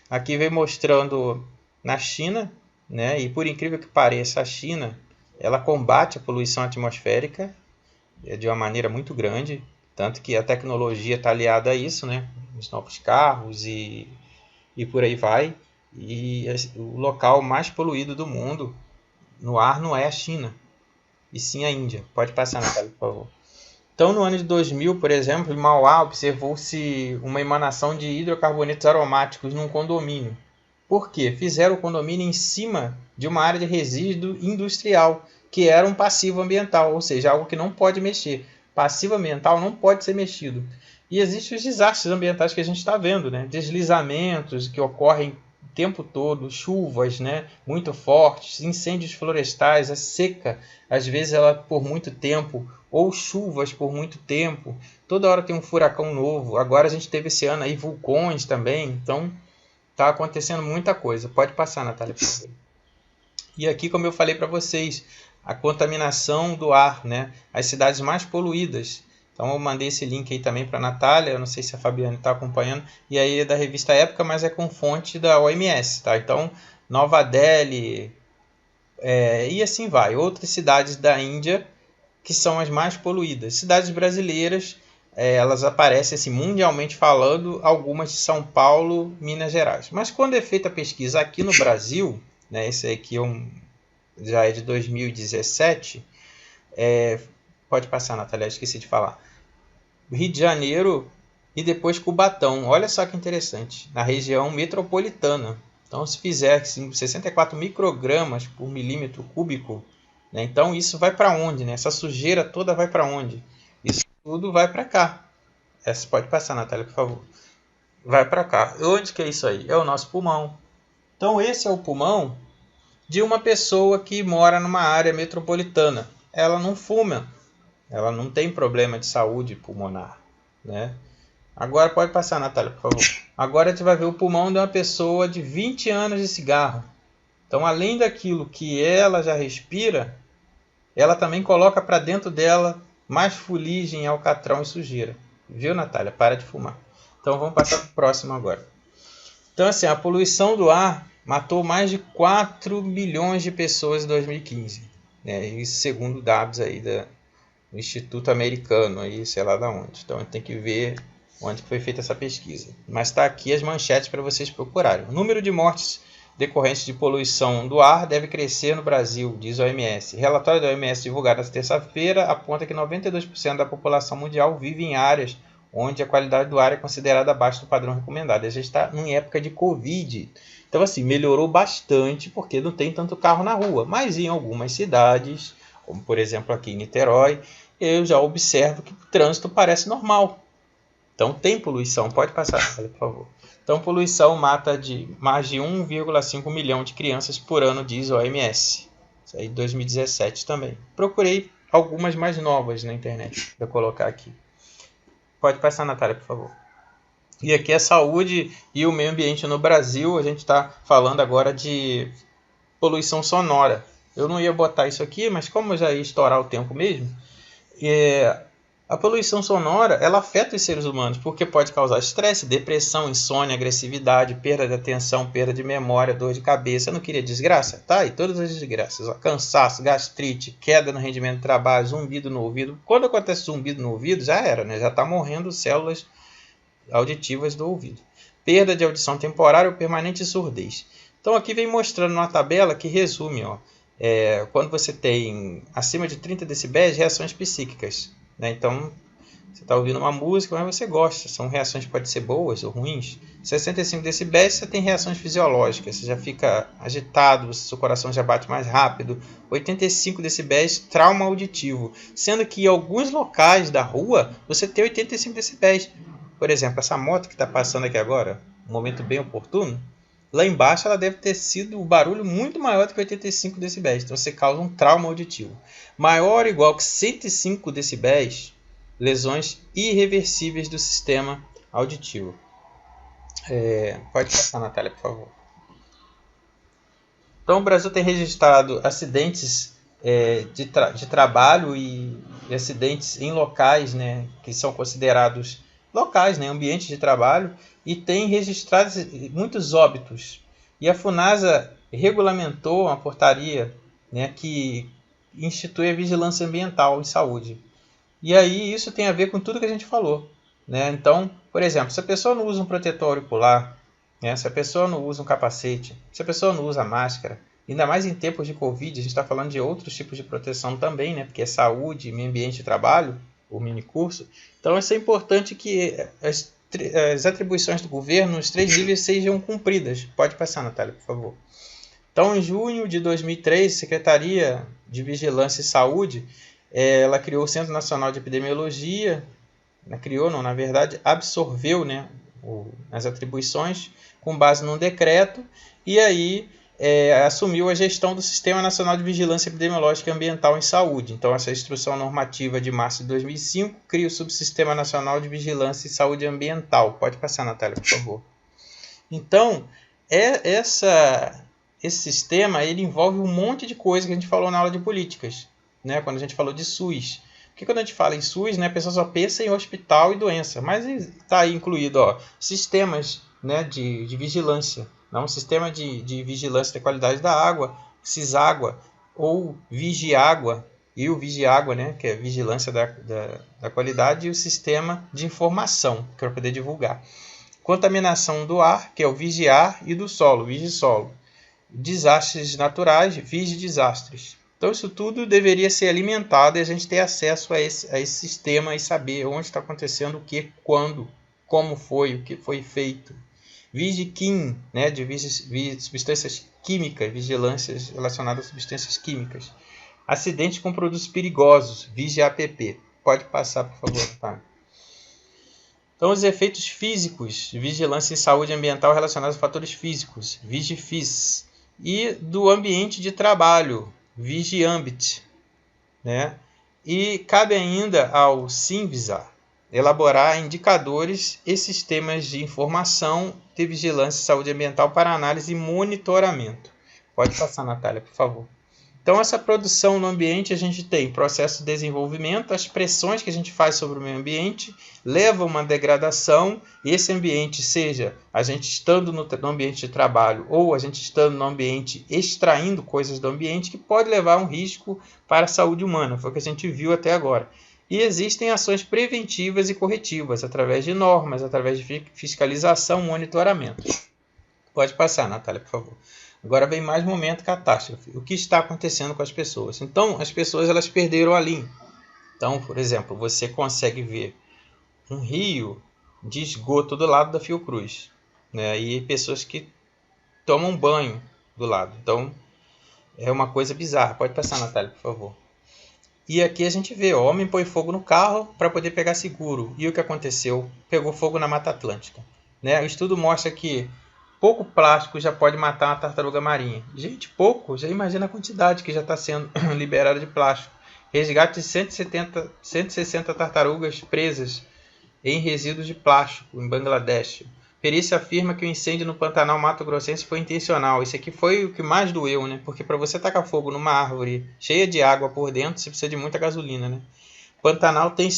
Aqui vem mostrando na China, né? E por incrível que pareça, a China ela combate a poluição atmosférica de uma maneira muito grande, tanto que a tecnologia está aliada a isso, né? Os novos carros e por aí vai. E o local mais poluído do mundo no ar não é a China, e sim a Índia. Pode passar, Natália, por favor. Então, no ano de 2000, por exemplo, em Mauá, observou-se uma emanação de hidrocarbonetos aromáticos num condomínio. Por quê? Fizeram o condomínio em cima de uma área de resíduo industrial, que era um passivo ambiental, ou seja, algo que não pode mexer. Passivo ambiental não pode ser mexido. E existem os desastres ambientais que a gente está vendo, né? Deslizamentos que ocorrem o tempo todo, chuvas, né, muito fortes, incêndios florestais, a seca, às vezes ela por muito tempo, ou chuvas por muito tempo. Toda hora tem um furacão novo. Agora a gente teve esse ano aí vulcões também, então está acontecendo muita coisa. Pode passar, Natália, por favor. E aqui, como eu falei para vocês, a contaminação do ar, né? As cidades mais poluídas. Então eu mandei esse link aí também para a Natália, eu não sei se a Fabiana está acompanhando, e aí é da revista Época, mas é com fonte da OMS, tá? Então, Nova Delhi, e assim vai. Outras cidades da Índia que são as mais poluídas. Cidades brasileiras, elas aparecem assim, mundialmente falando, algumas de São Paulo, Minas Gerais. Mas quando é feita a pesquisa aqui no Brasil, né, esse aqui já é de 2017, pode passar, Natália, esqueci de falar. Rio de Janeiro e depois Cubatão. Olha só que interessante, na região metropolitana. Então, se fizer 64 microgramas por milímetro cúbico, né, então isso vai para onde? Né? Essa sujeira toda vai para onde? Isso tudo vai para cá. Essa pode passar, Natália, por favor. Vai para cá. Onde que é isso aí? É o nosso pulmão. Então, esse é o pulmão de uma pessoa que mora numa área metropolitana. Ela não fuma. Ela não tem problema de saúde pulmonar, né? Agora pode passar, Natália, por favor. Agora a gente vai ver o pulmão de uma pessoa de 20 anos de cigarro. Então, além daquilo que ela já respira, ela também coloca para dentro dela mais fuligem, alcatrão e sujeira. Viu, Natália? Para de fumar. Então, vamos passar para o próximo agora. Então, assim, a poluição do ar matou mais de 4 milhões de pessoas em 2015. Né? Isso segundo dados aí do Instituto Americano, aí, sei lá de onde. Então, a gente tem que ver onde foi feita essa pesquisa. Mas está aqui as manchetes para vocês procurarem. O número de mortes decorrentes de poluição do ar deve crescer no Brasil, diz a OMS. Relatório da OMS divulgado esta terça-feira aponta que 92% da população mundial vive em áreas onde a qualidade do ar é considerada abaixo do padrão recomendado. A gente está em época de Covid. Então, assim, melhorou bastante porque não tem tanto carro na rua. Mas em algumas cidades, como por exemplo aqui em Niterói, eu já observo que o trânsito parece normal. Então, tem poluição. Pode passar, por favor. Então, poluição mata mais de 1,5 milhão de crianças por ano, diz a OMS. Isso aí em 2017 também. Procurei algumas mais novas na internet para colocar aqui. Pode passar, Natália, por favor. E aqui é saúde e o meio ambiente no Brasil. A gente está falando agora de poluição sonora. Eu não ia botar isso aqui, mas como eu já ia estourar o tempo mesmo, A poluição sonora, ela afeta os seres humanos, porque pode causar estresse, depressão, insônia, agressividade, perda de atenção, perda de memória, dor de cabeça. Eu não queria desgraça? Tá aí, todas as desgraças. Ó. Cansaço, gastrite, queda no rendimento do trabalho, zumbido no ouvido. Quando acontece zumbido no ouvido, já era, né? Já está morrendo células auditivas do ouvido. Perda de audição temporária ou permanente e surdez. Então aqui vem mostrando uma tabela que resume, ó, quando você tem acima de 30 decibéis, reações psíquicas. Né? Então, você está ouvindo uma música, mas você gosta. São reações que podem ser boas ou ruins. 65 decibéis, você tem reações fisiológicas. Você já fica agitado, seu coração já bate mais rápido. 85 decibéis, trauma auditivo. Sendo que em alguns locais da rua, você tem 85 decibéis. Por exemplo, essa moto que está passando aqui agora, um momento bem oportuno, lá embaixo ela deve ter sido um barulho muito maior do que 85 decibéis. Então você causa um trauma auditivo. Maior ou igual que 105 decibéis, lesões irreversíveis do sistema auditivo. Pode passar, Natália, por favor. Então o Brasil tem registrado acidentes de trabalho e acidentes em locais, né, que são considerados locais, né, ambientes de trabalho, e tem registrado muitos óbitos. E a Funasa regulamentou uma portaria, né, que institui a vigilância ambiental em saúde. E aí isso tem a ver com tudo que a gente falou. Né? Então, por exemplo, se a pessoa não usa um protetor auricular, né, se a pessoa não usa um capacete, se a pessoa não usa máscara, ainda mais em tempos de Covid, a gente está falando de outros tipos de proteção também, né, porque é saúde, meio ambiente de trabalho, o mini curso. Então, isso é importante que as atribuições do governo nos 3 níveis sejam cumpridas. Pode passar, Natália, por favor. Então, em junho de 2003, a Secretaria de Vigilância e Saúde, ela criou o Centro Nacional de Epidemiologia, na verdade, absorveu, né, as atribuições com base num decreto, e aí assumiu a gestão do Sistema Nacional de Vigilância Epidemiológica Ambiental em Saúde. Então, essa instrução normativa de março de 2005 cria o Subsistema Nacional de Vigilância e Saúde Ambiental. Pode passar, Natália, por favor. Então, esse sistema ele envolve um monte de coisa que a gente falou na aula de políticas, né? Quando a gente falou de SUS. Porque quando a gente fala em SUS, né, a pessoa só pensa em hospital e doença, mas está aí incluído sistemas, né, de vigilância. Um sistema de vigilância da qualidade da água, CISÁGUA, ou Vigiágua, e o Vigiágua, né, que é vigilância da qualidade, e o sistema de informação, que é para poder divulgar. Contaminação do ar, que é o Vigiar, e do solo, Vigisolo. Desastres naturais, Vigidesastres. Então, isso tudo deveria ser alimentado e a gente ter acesso a esse sistema e saber onde está acontecendo o que, quando, como foi, o que foi feito. Vigiquim, né, de substâncias químicas, vigilâncias relacionadas a substâncias químicas. Acidentes com produtos perigosos, Vigiapp. Pode passar, por favor, tá? Então, os efeitos físicos de vigilância em saúde ambiental relacionados a fatores físicos, Vigifis. E do ambiente de trabalho, Vigiambit. Né? E cabe ainda ao Simvisa elaborar indicadores e sistemas de informação de vigilância e saúde ambiental para análise e monitoramento. Pode passar, Natália, por favor. Então, essa produção no ambiente, a gente tem processo de desenvolvimento, as pressões que a gente faz sobre o meio ambiente levam a uma degradação, e esse ambiente, seja a gente estando no ambiente de trabalho ou a gente estando no ambiente extraindo coisas do ambiente, que pode levar a um risco para a saúde humana, foi o que a gente viu até agora. E existem ações preventivas e corretivas, através de normas, através de fiscalização, monitoramento. Pode passar, Natália, por favor. Agora vem mais momento catástrofe. O que está acontecendo com as pessoas? Então, as pessoas elas perderam a linha. Então, por exemplo, você consegue ver um rio de esgoto do lado da Fiocruz. Né? E pessoas que tomam banho do lado. Então, é uma coisa bizarra. Pode passar, Natália, por favor. E aqui a gente vê, o homem põe fogo no carro para poder pegar seguro. E o que aconteceu? Pegou fogo na Mata Atlântica. Né? O estudo mostra que pouco plástico já pode matar uma tartaruga marinha. Gente, pouco, já imagina a quantidade que já está sendo liberada de plástico. Resgate de 160 tartarugas presas em resíduos de plástico em Bangladesh. Perícia afirma que o incêndio no Pantanal Mato Grossense foi intencional. Isso aqui foi o que mais doeu, né? Porque para você tacar fogo numa árvore cheia de água por dentro, você precisa de muita gasolina, né? Pantanal tem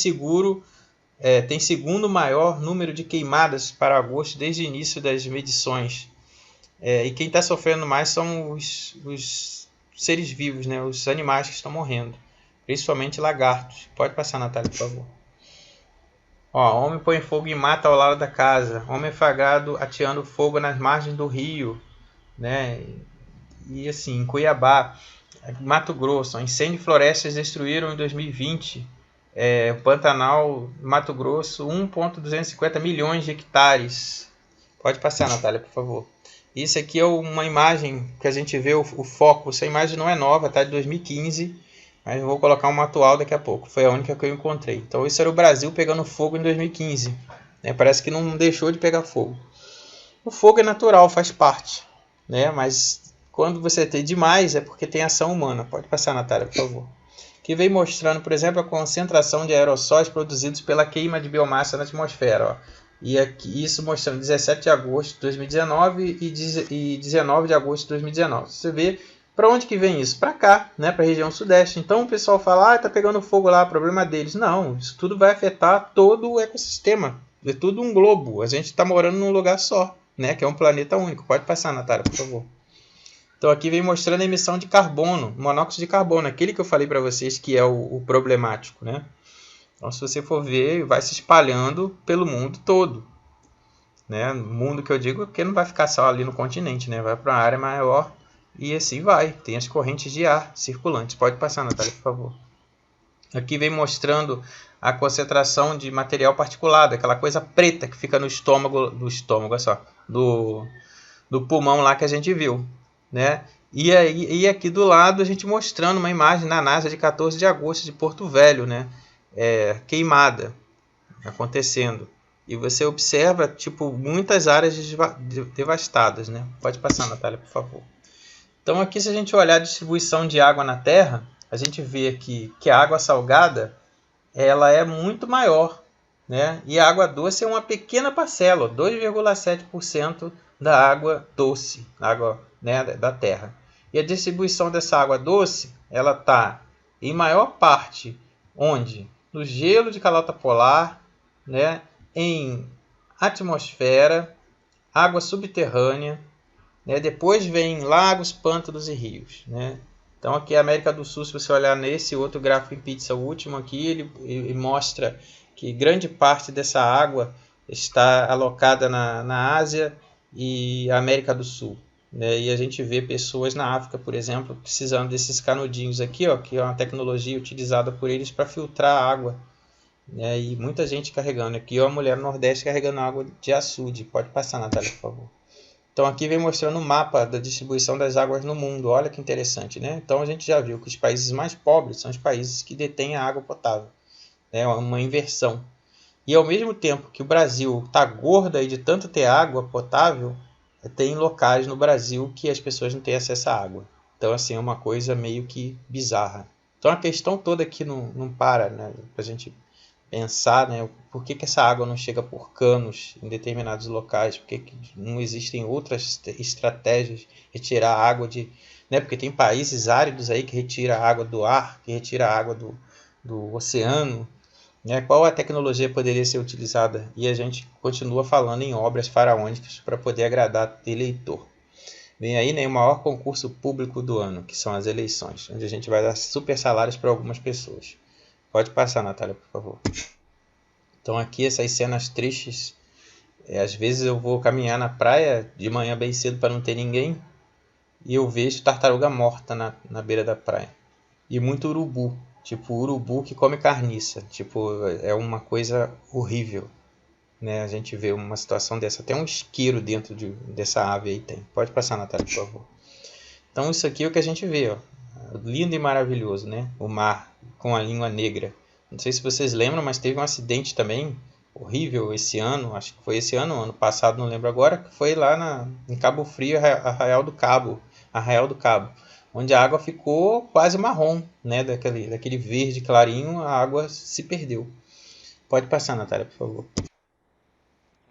tem segundo maior número de queimadas para agosto desde o início das medições. E quem está sofrendo mais são os seres vivos, né? Os animais que estão morrendo, principalmente lagartos. Pode passar, Natália, por favor. Homem põe fogo e mata ao lado da casa. Homem é flagrado ateando fogo nas margens do rio, né? E assim, em Cuiabá, Mato Grosso, incêndio de florestas destruíram em 2020 Pantanal, Mato Grosso, 1,250 milhões de hectares. Pode passar, Natália, por favor. Isso aqui é uma imagem que a gente vê o foco. Essa imagem não é nova, tá de 2015, mas eu vou colocar uma atual daqui a pouco. Foi a única que eu encontrei. Então isso era o Brasil pegando fogo em 2015. Parece que não deixou de pegar fogo. O fogo é natural, faz parte, né? Mas quando você tem demais é porque tem ação humana. Pode passar, Natália, por favor. Que vem mostrando, por exemplo, a concentração de aerossóis produzidos pela queima de biomassa na atmosfera. E aqui, isso mostrando 17 de agosto de 2019 e 19 de agosto de 2019. Você vê para onde que vem isso? Para cá, né? Para a região sudeste. Então o pessoal fala, tá pegando fogo lá, problema deles. Não, isso tudo vai afetar todo o ecossistema. É tudo um globo. A gente está morando num lugar só, né? Que é um planeta único. Pode passar, Natália, por favor. Então aqui vem mostrando a emissão de carbono, monóxido de carbono, aquele que eu falei para vocês que é o problemático, né? Então se você for ver, vai se espalhando pelo mundo todo, né? Mundo que eu digo que não vai ficar só ali no continente, né? Vai para uma área maior e assim vai. Tem as correntes de ar circulantes. Pode passar, Natália, por favor. Aqui vem mostrando a concentração de material particulado, aquela coisa preta que fica no estômago, olha só, do pulmão lá que a gente viu, né? E aqui do lado a gente mostrando uma imagem na NASA de 14 de agosto de Porto Velho, né? Queimada acontecendo. E você observa, tipo, muitas áreas devastadas, né? Pode passar, Natália, por favor. Então aqui, se a gente olhar a distribuição de água na Terra, a gente vê aqui que a água salgada ela é muito maior, né? E a água doce é uma pequena parcela, 2,7% da água doce, água, né, da Terra. E a distribuição dessa água doce, ela está em maior parte onde? No gelo de calota polar, né, em atmosfera, água subterrânea, né, depois vem lagos, pântanos e rios, né? Então aqui a América do Sul, se você olhar nesse outro gráfico em pizza, o último aqui, ele mostra que grande parte dessa água está alocada na Ásia e América do Sul, né? E a gente vê pessoas na África, por exemplo, precisando desses canudinhos aqui, que é uma tecnologia utilizada por eles para filtrar a água, né? E muita gente carregando. Aqui a mulher no Nordeste carregando água de açude. Pode passar, Natália, por favor. Então aqui vem mostrando o mapa da distribuição das águas no mundo. Olha que interessante, né? Então a gente já viu que os países mais pobres são os países que detêm a água potável. É uma inversão. E ao mesmo tempo que o Brasil está gordo aí de tanto ter água potável, tem locais no Brasil que as pessoas não têm acesso à água. Então assim, é uma coisa meio que bizarra. Então a questão toda aqui não para, né? Para a gente pensar, né, por que essa água não chega por canos em determinados locais, por que não existem outras estratégias de retirar água né, porque tem países áridos aí que retira a água do ar, que retira a água do oceano, né? Qual a tecnologia poderia ser utilizada? E a gente continua falando em obras faraônicas para poder agradar o eleitor. Vem aí, né, o maior concurso público do ano, que são as eleições, onde a gente vai dar super salários para algumas pessoas. Pode passar, Natália, por favor. Então aqui essas cenas tristes. Às vezes eu vou caminhar na praia de manhã bem cedo para não ter ninguém e eu vejo tartaruga morta na beira da praia. E muito urubu. Tipo urubu que come carniça. Tipo, é uma coisa horrível, né? A gente vê uma situação dessa. Até um isqueiro dentro dessa ave aí tem. Pode passar, Natália, por favor. Então isso aqui é o que a gente vê, ó. Lindo e maravilhoso, né? O mar com a língua negra. Não sei se vocês lembram, mas teve um acidente também horrível esse ano. Acho que foi esse ano passado, não lembro agora. Que foi lá em Cabo Frio, Arraial do Cabo, onde a água ficou quase marrom, né? Daquele verde clarinho, a água se perdeu. Pode passar, Natália, por favor.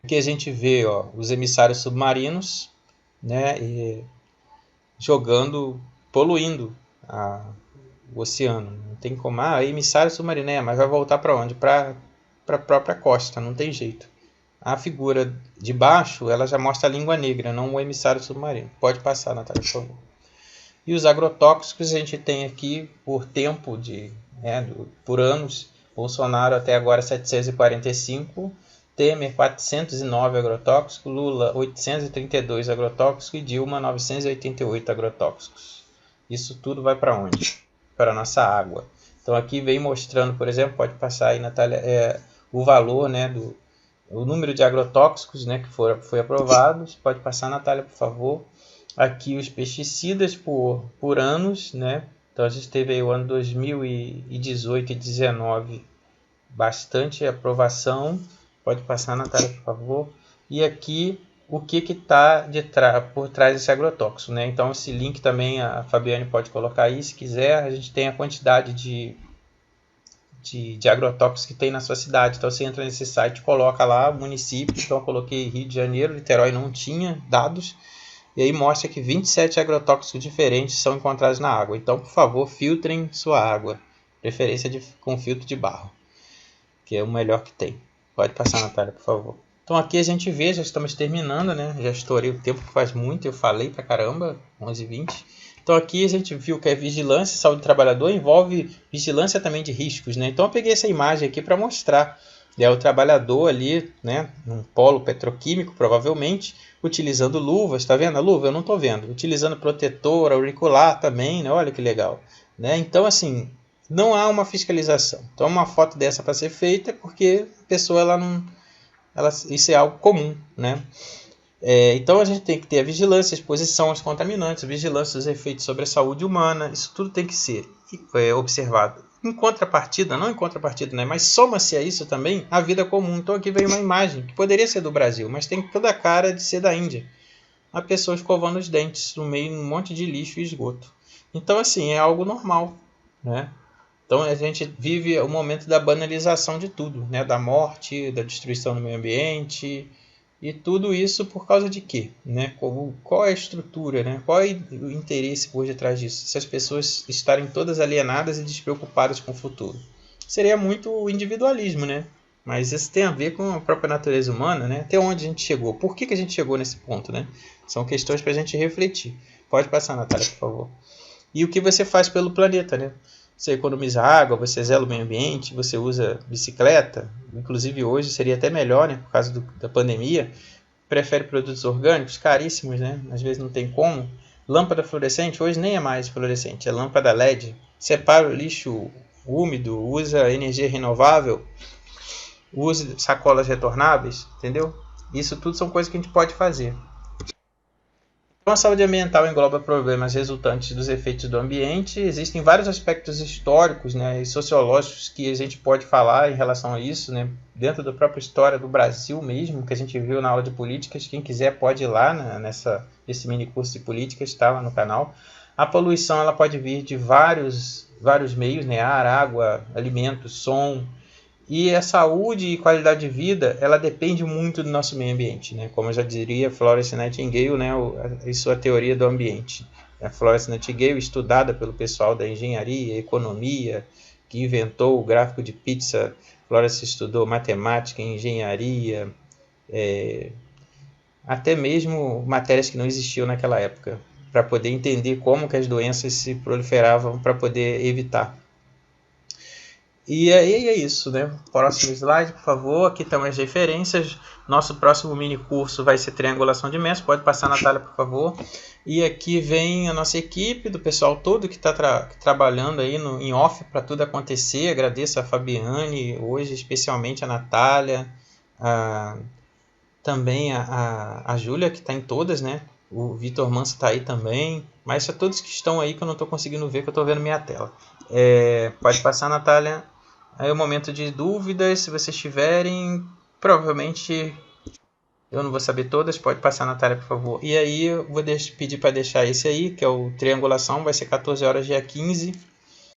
Aqui a gente vê, ó, os emissários submarinos, né? Jogando, poluindo o oceano. Não tem como, emissário submarino, mas vai voltar para onde? Para a própria costa, não tem jeito. A figura de baixo, ela já mostra a língua negra, não o emissário submarino. Pode passar, Natália, por favor. E os agrotóxicos a gente tem aqui por tempo, por anos. Bolsonaro até agora 745, Temer 409 agrotóxicos, Lula 832 agrotóxicos e Dilma 988 agrotóxicos. Isso tudo vai para onde? Para a nossa água. Então aqui vem mostrando, por exemplo, pode passar aí, Natália, o valor, o número de agrotóxicos, que foi aprovado. Pode passar, Natália, por favor. Aqui os pesticidas por anos, Então a gente teve aí o ano 2018 e 2019 bastante aprovação. Pode passar, Natália, por favor. E aqui o que está por trás desse agrotóxico, Então esse link também a Fabiane pode colocar aí se quiser. A gente tem a quantidade de agrotóxicos que tem na sua cidade. Então você entra nesse site, coloca lá o município. Então eu coloquei Rio de Janeiro, Niterói não tinha dados. E aí mostra que 27 agrotóxicos diferentes são encontrados na água. Então, por favor, filtrem sua água. Preferência com filtro de barro, que é o melhor que tem. Pode passar, Natália, por favor. Então aqui a gente vê, já estamos terminando, Já estourei o tempo que faz muito, eu falei pra caramba, 11h20. Então aqui a gente viu que a vigilância e saúde do trabalhador envolve vigilância também de riscos, Então eu peguei essa imagem aqui para mostrar. O trabalhador ali, num polo petroquímico, provavelmente, utilizando luvas, tá vendo a luva? Eu não estou vendo. Utilizando protetor auricular também, Olha que legal, Então, assim, não há uma fiscalização. Então, uma foto dessa para ser feita porque a pessoa, isso é algo comum, Então, a gente tem que ter a vigilância, a exposição aos contaminantes, a vigilância dos efeitos sobre a saúde humana. Isso tudo tem que ser observado. Em contrapartida, não em contrapartida, mas soma-se a isso também a vida comum. Então aqui vem uma imagem que poderia ser do Brasil, mas tem toda a cara de ser da Índia. A pessoa escovando os dentes no meio de um monte de lixo e esgoto. Então assim, é algo normal, Então a gente vive o momento da banalização de tudo, da morte, da destruição do meio ambiente. E tudo isso por causa de quê? Qual é a estrutura? Qual é o interesse por detrás disso? Se as pessoas estarem todas alienadas e despreocupadas com o futuro. Seria muito individualismo, Mas isso tem a ver com a própria natureza humana, Até onde a gente chegou? Por que a gente chegou nesse ponto, São questões para a gente refletir. Pode passar, Natália, por favor. E o que você faz pelo planeta, Você economiza água, você zela o meio ambiente, você usa bicicleta. Inclusive hoje seria até melhor, por causa da pandemia. Prefere produtos orgânicos, caríssimos, Às vezes não tem como. Lâmpada fluorescente, hoje nem é mais fluorescente, é lâmpada LED. Separa o lixo úmido, usa energia renovável, use sacolas retornáveis, entendeu? Isso tudo são coisas que a gente pode fazer. Então, a saúde ambiental engloba problemas resultantes dos efeitos do ambiente. Existem vários aspectos históricos e sociológicos que a gente pode falar em relação a isso, dentro da própria história do Brasil mesmo, que a gente viu na aula de políticas. Quem quiser pode ir lá nesse mini curso de políticas, está lá no canal. A poluição ela pode vir de vários meios, ar, água, alimentos, som. E a saúde e qualidade de vida, ela depende muito do nosso meio ambiente, Como eu já diria Florence Nightingale, em sua teoria do ambiente. A Florence Nightingale, estudada pelo pessoal da engenharia, economia, que inventou o gráfico de pizza. Florence estudou matemática, engenharia, até mesmo matérias que não existiam naquela época, para poder entender como que as doenças se proliferavam, para poder evitar. E aí é isso, Próximo slide, por favor. Aqui estão as referências. Nosso próximo mini curso vai ser triangulação de Menson. Pode passar, Natália, por favor. E aqui vem a nossa equipe, do pessoal todo que está trabalhando aí em off para tudo acontecer. Agradeço a Fabiane, hoje especialmente a Natália, também a Júlia, que está em todas, O Vitor Manso está aí também. Mas a todos que estão aí que eu não estou conseguindo ver, que eu estou vendo minha tela. Pode passar, Natália. Aí é o momento de dúvidas, se vocês tiverem, provavelmente eu não vou saber todas, pode passar, Natália, por favor. E aí eu vou pedir para deixar esse aí, que é o triangulação, vai ser 14 horas dia 15.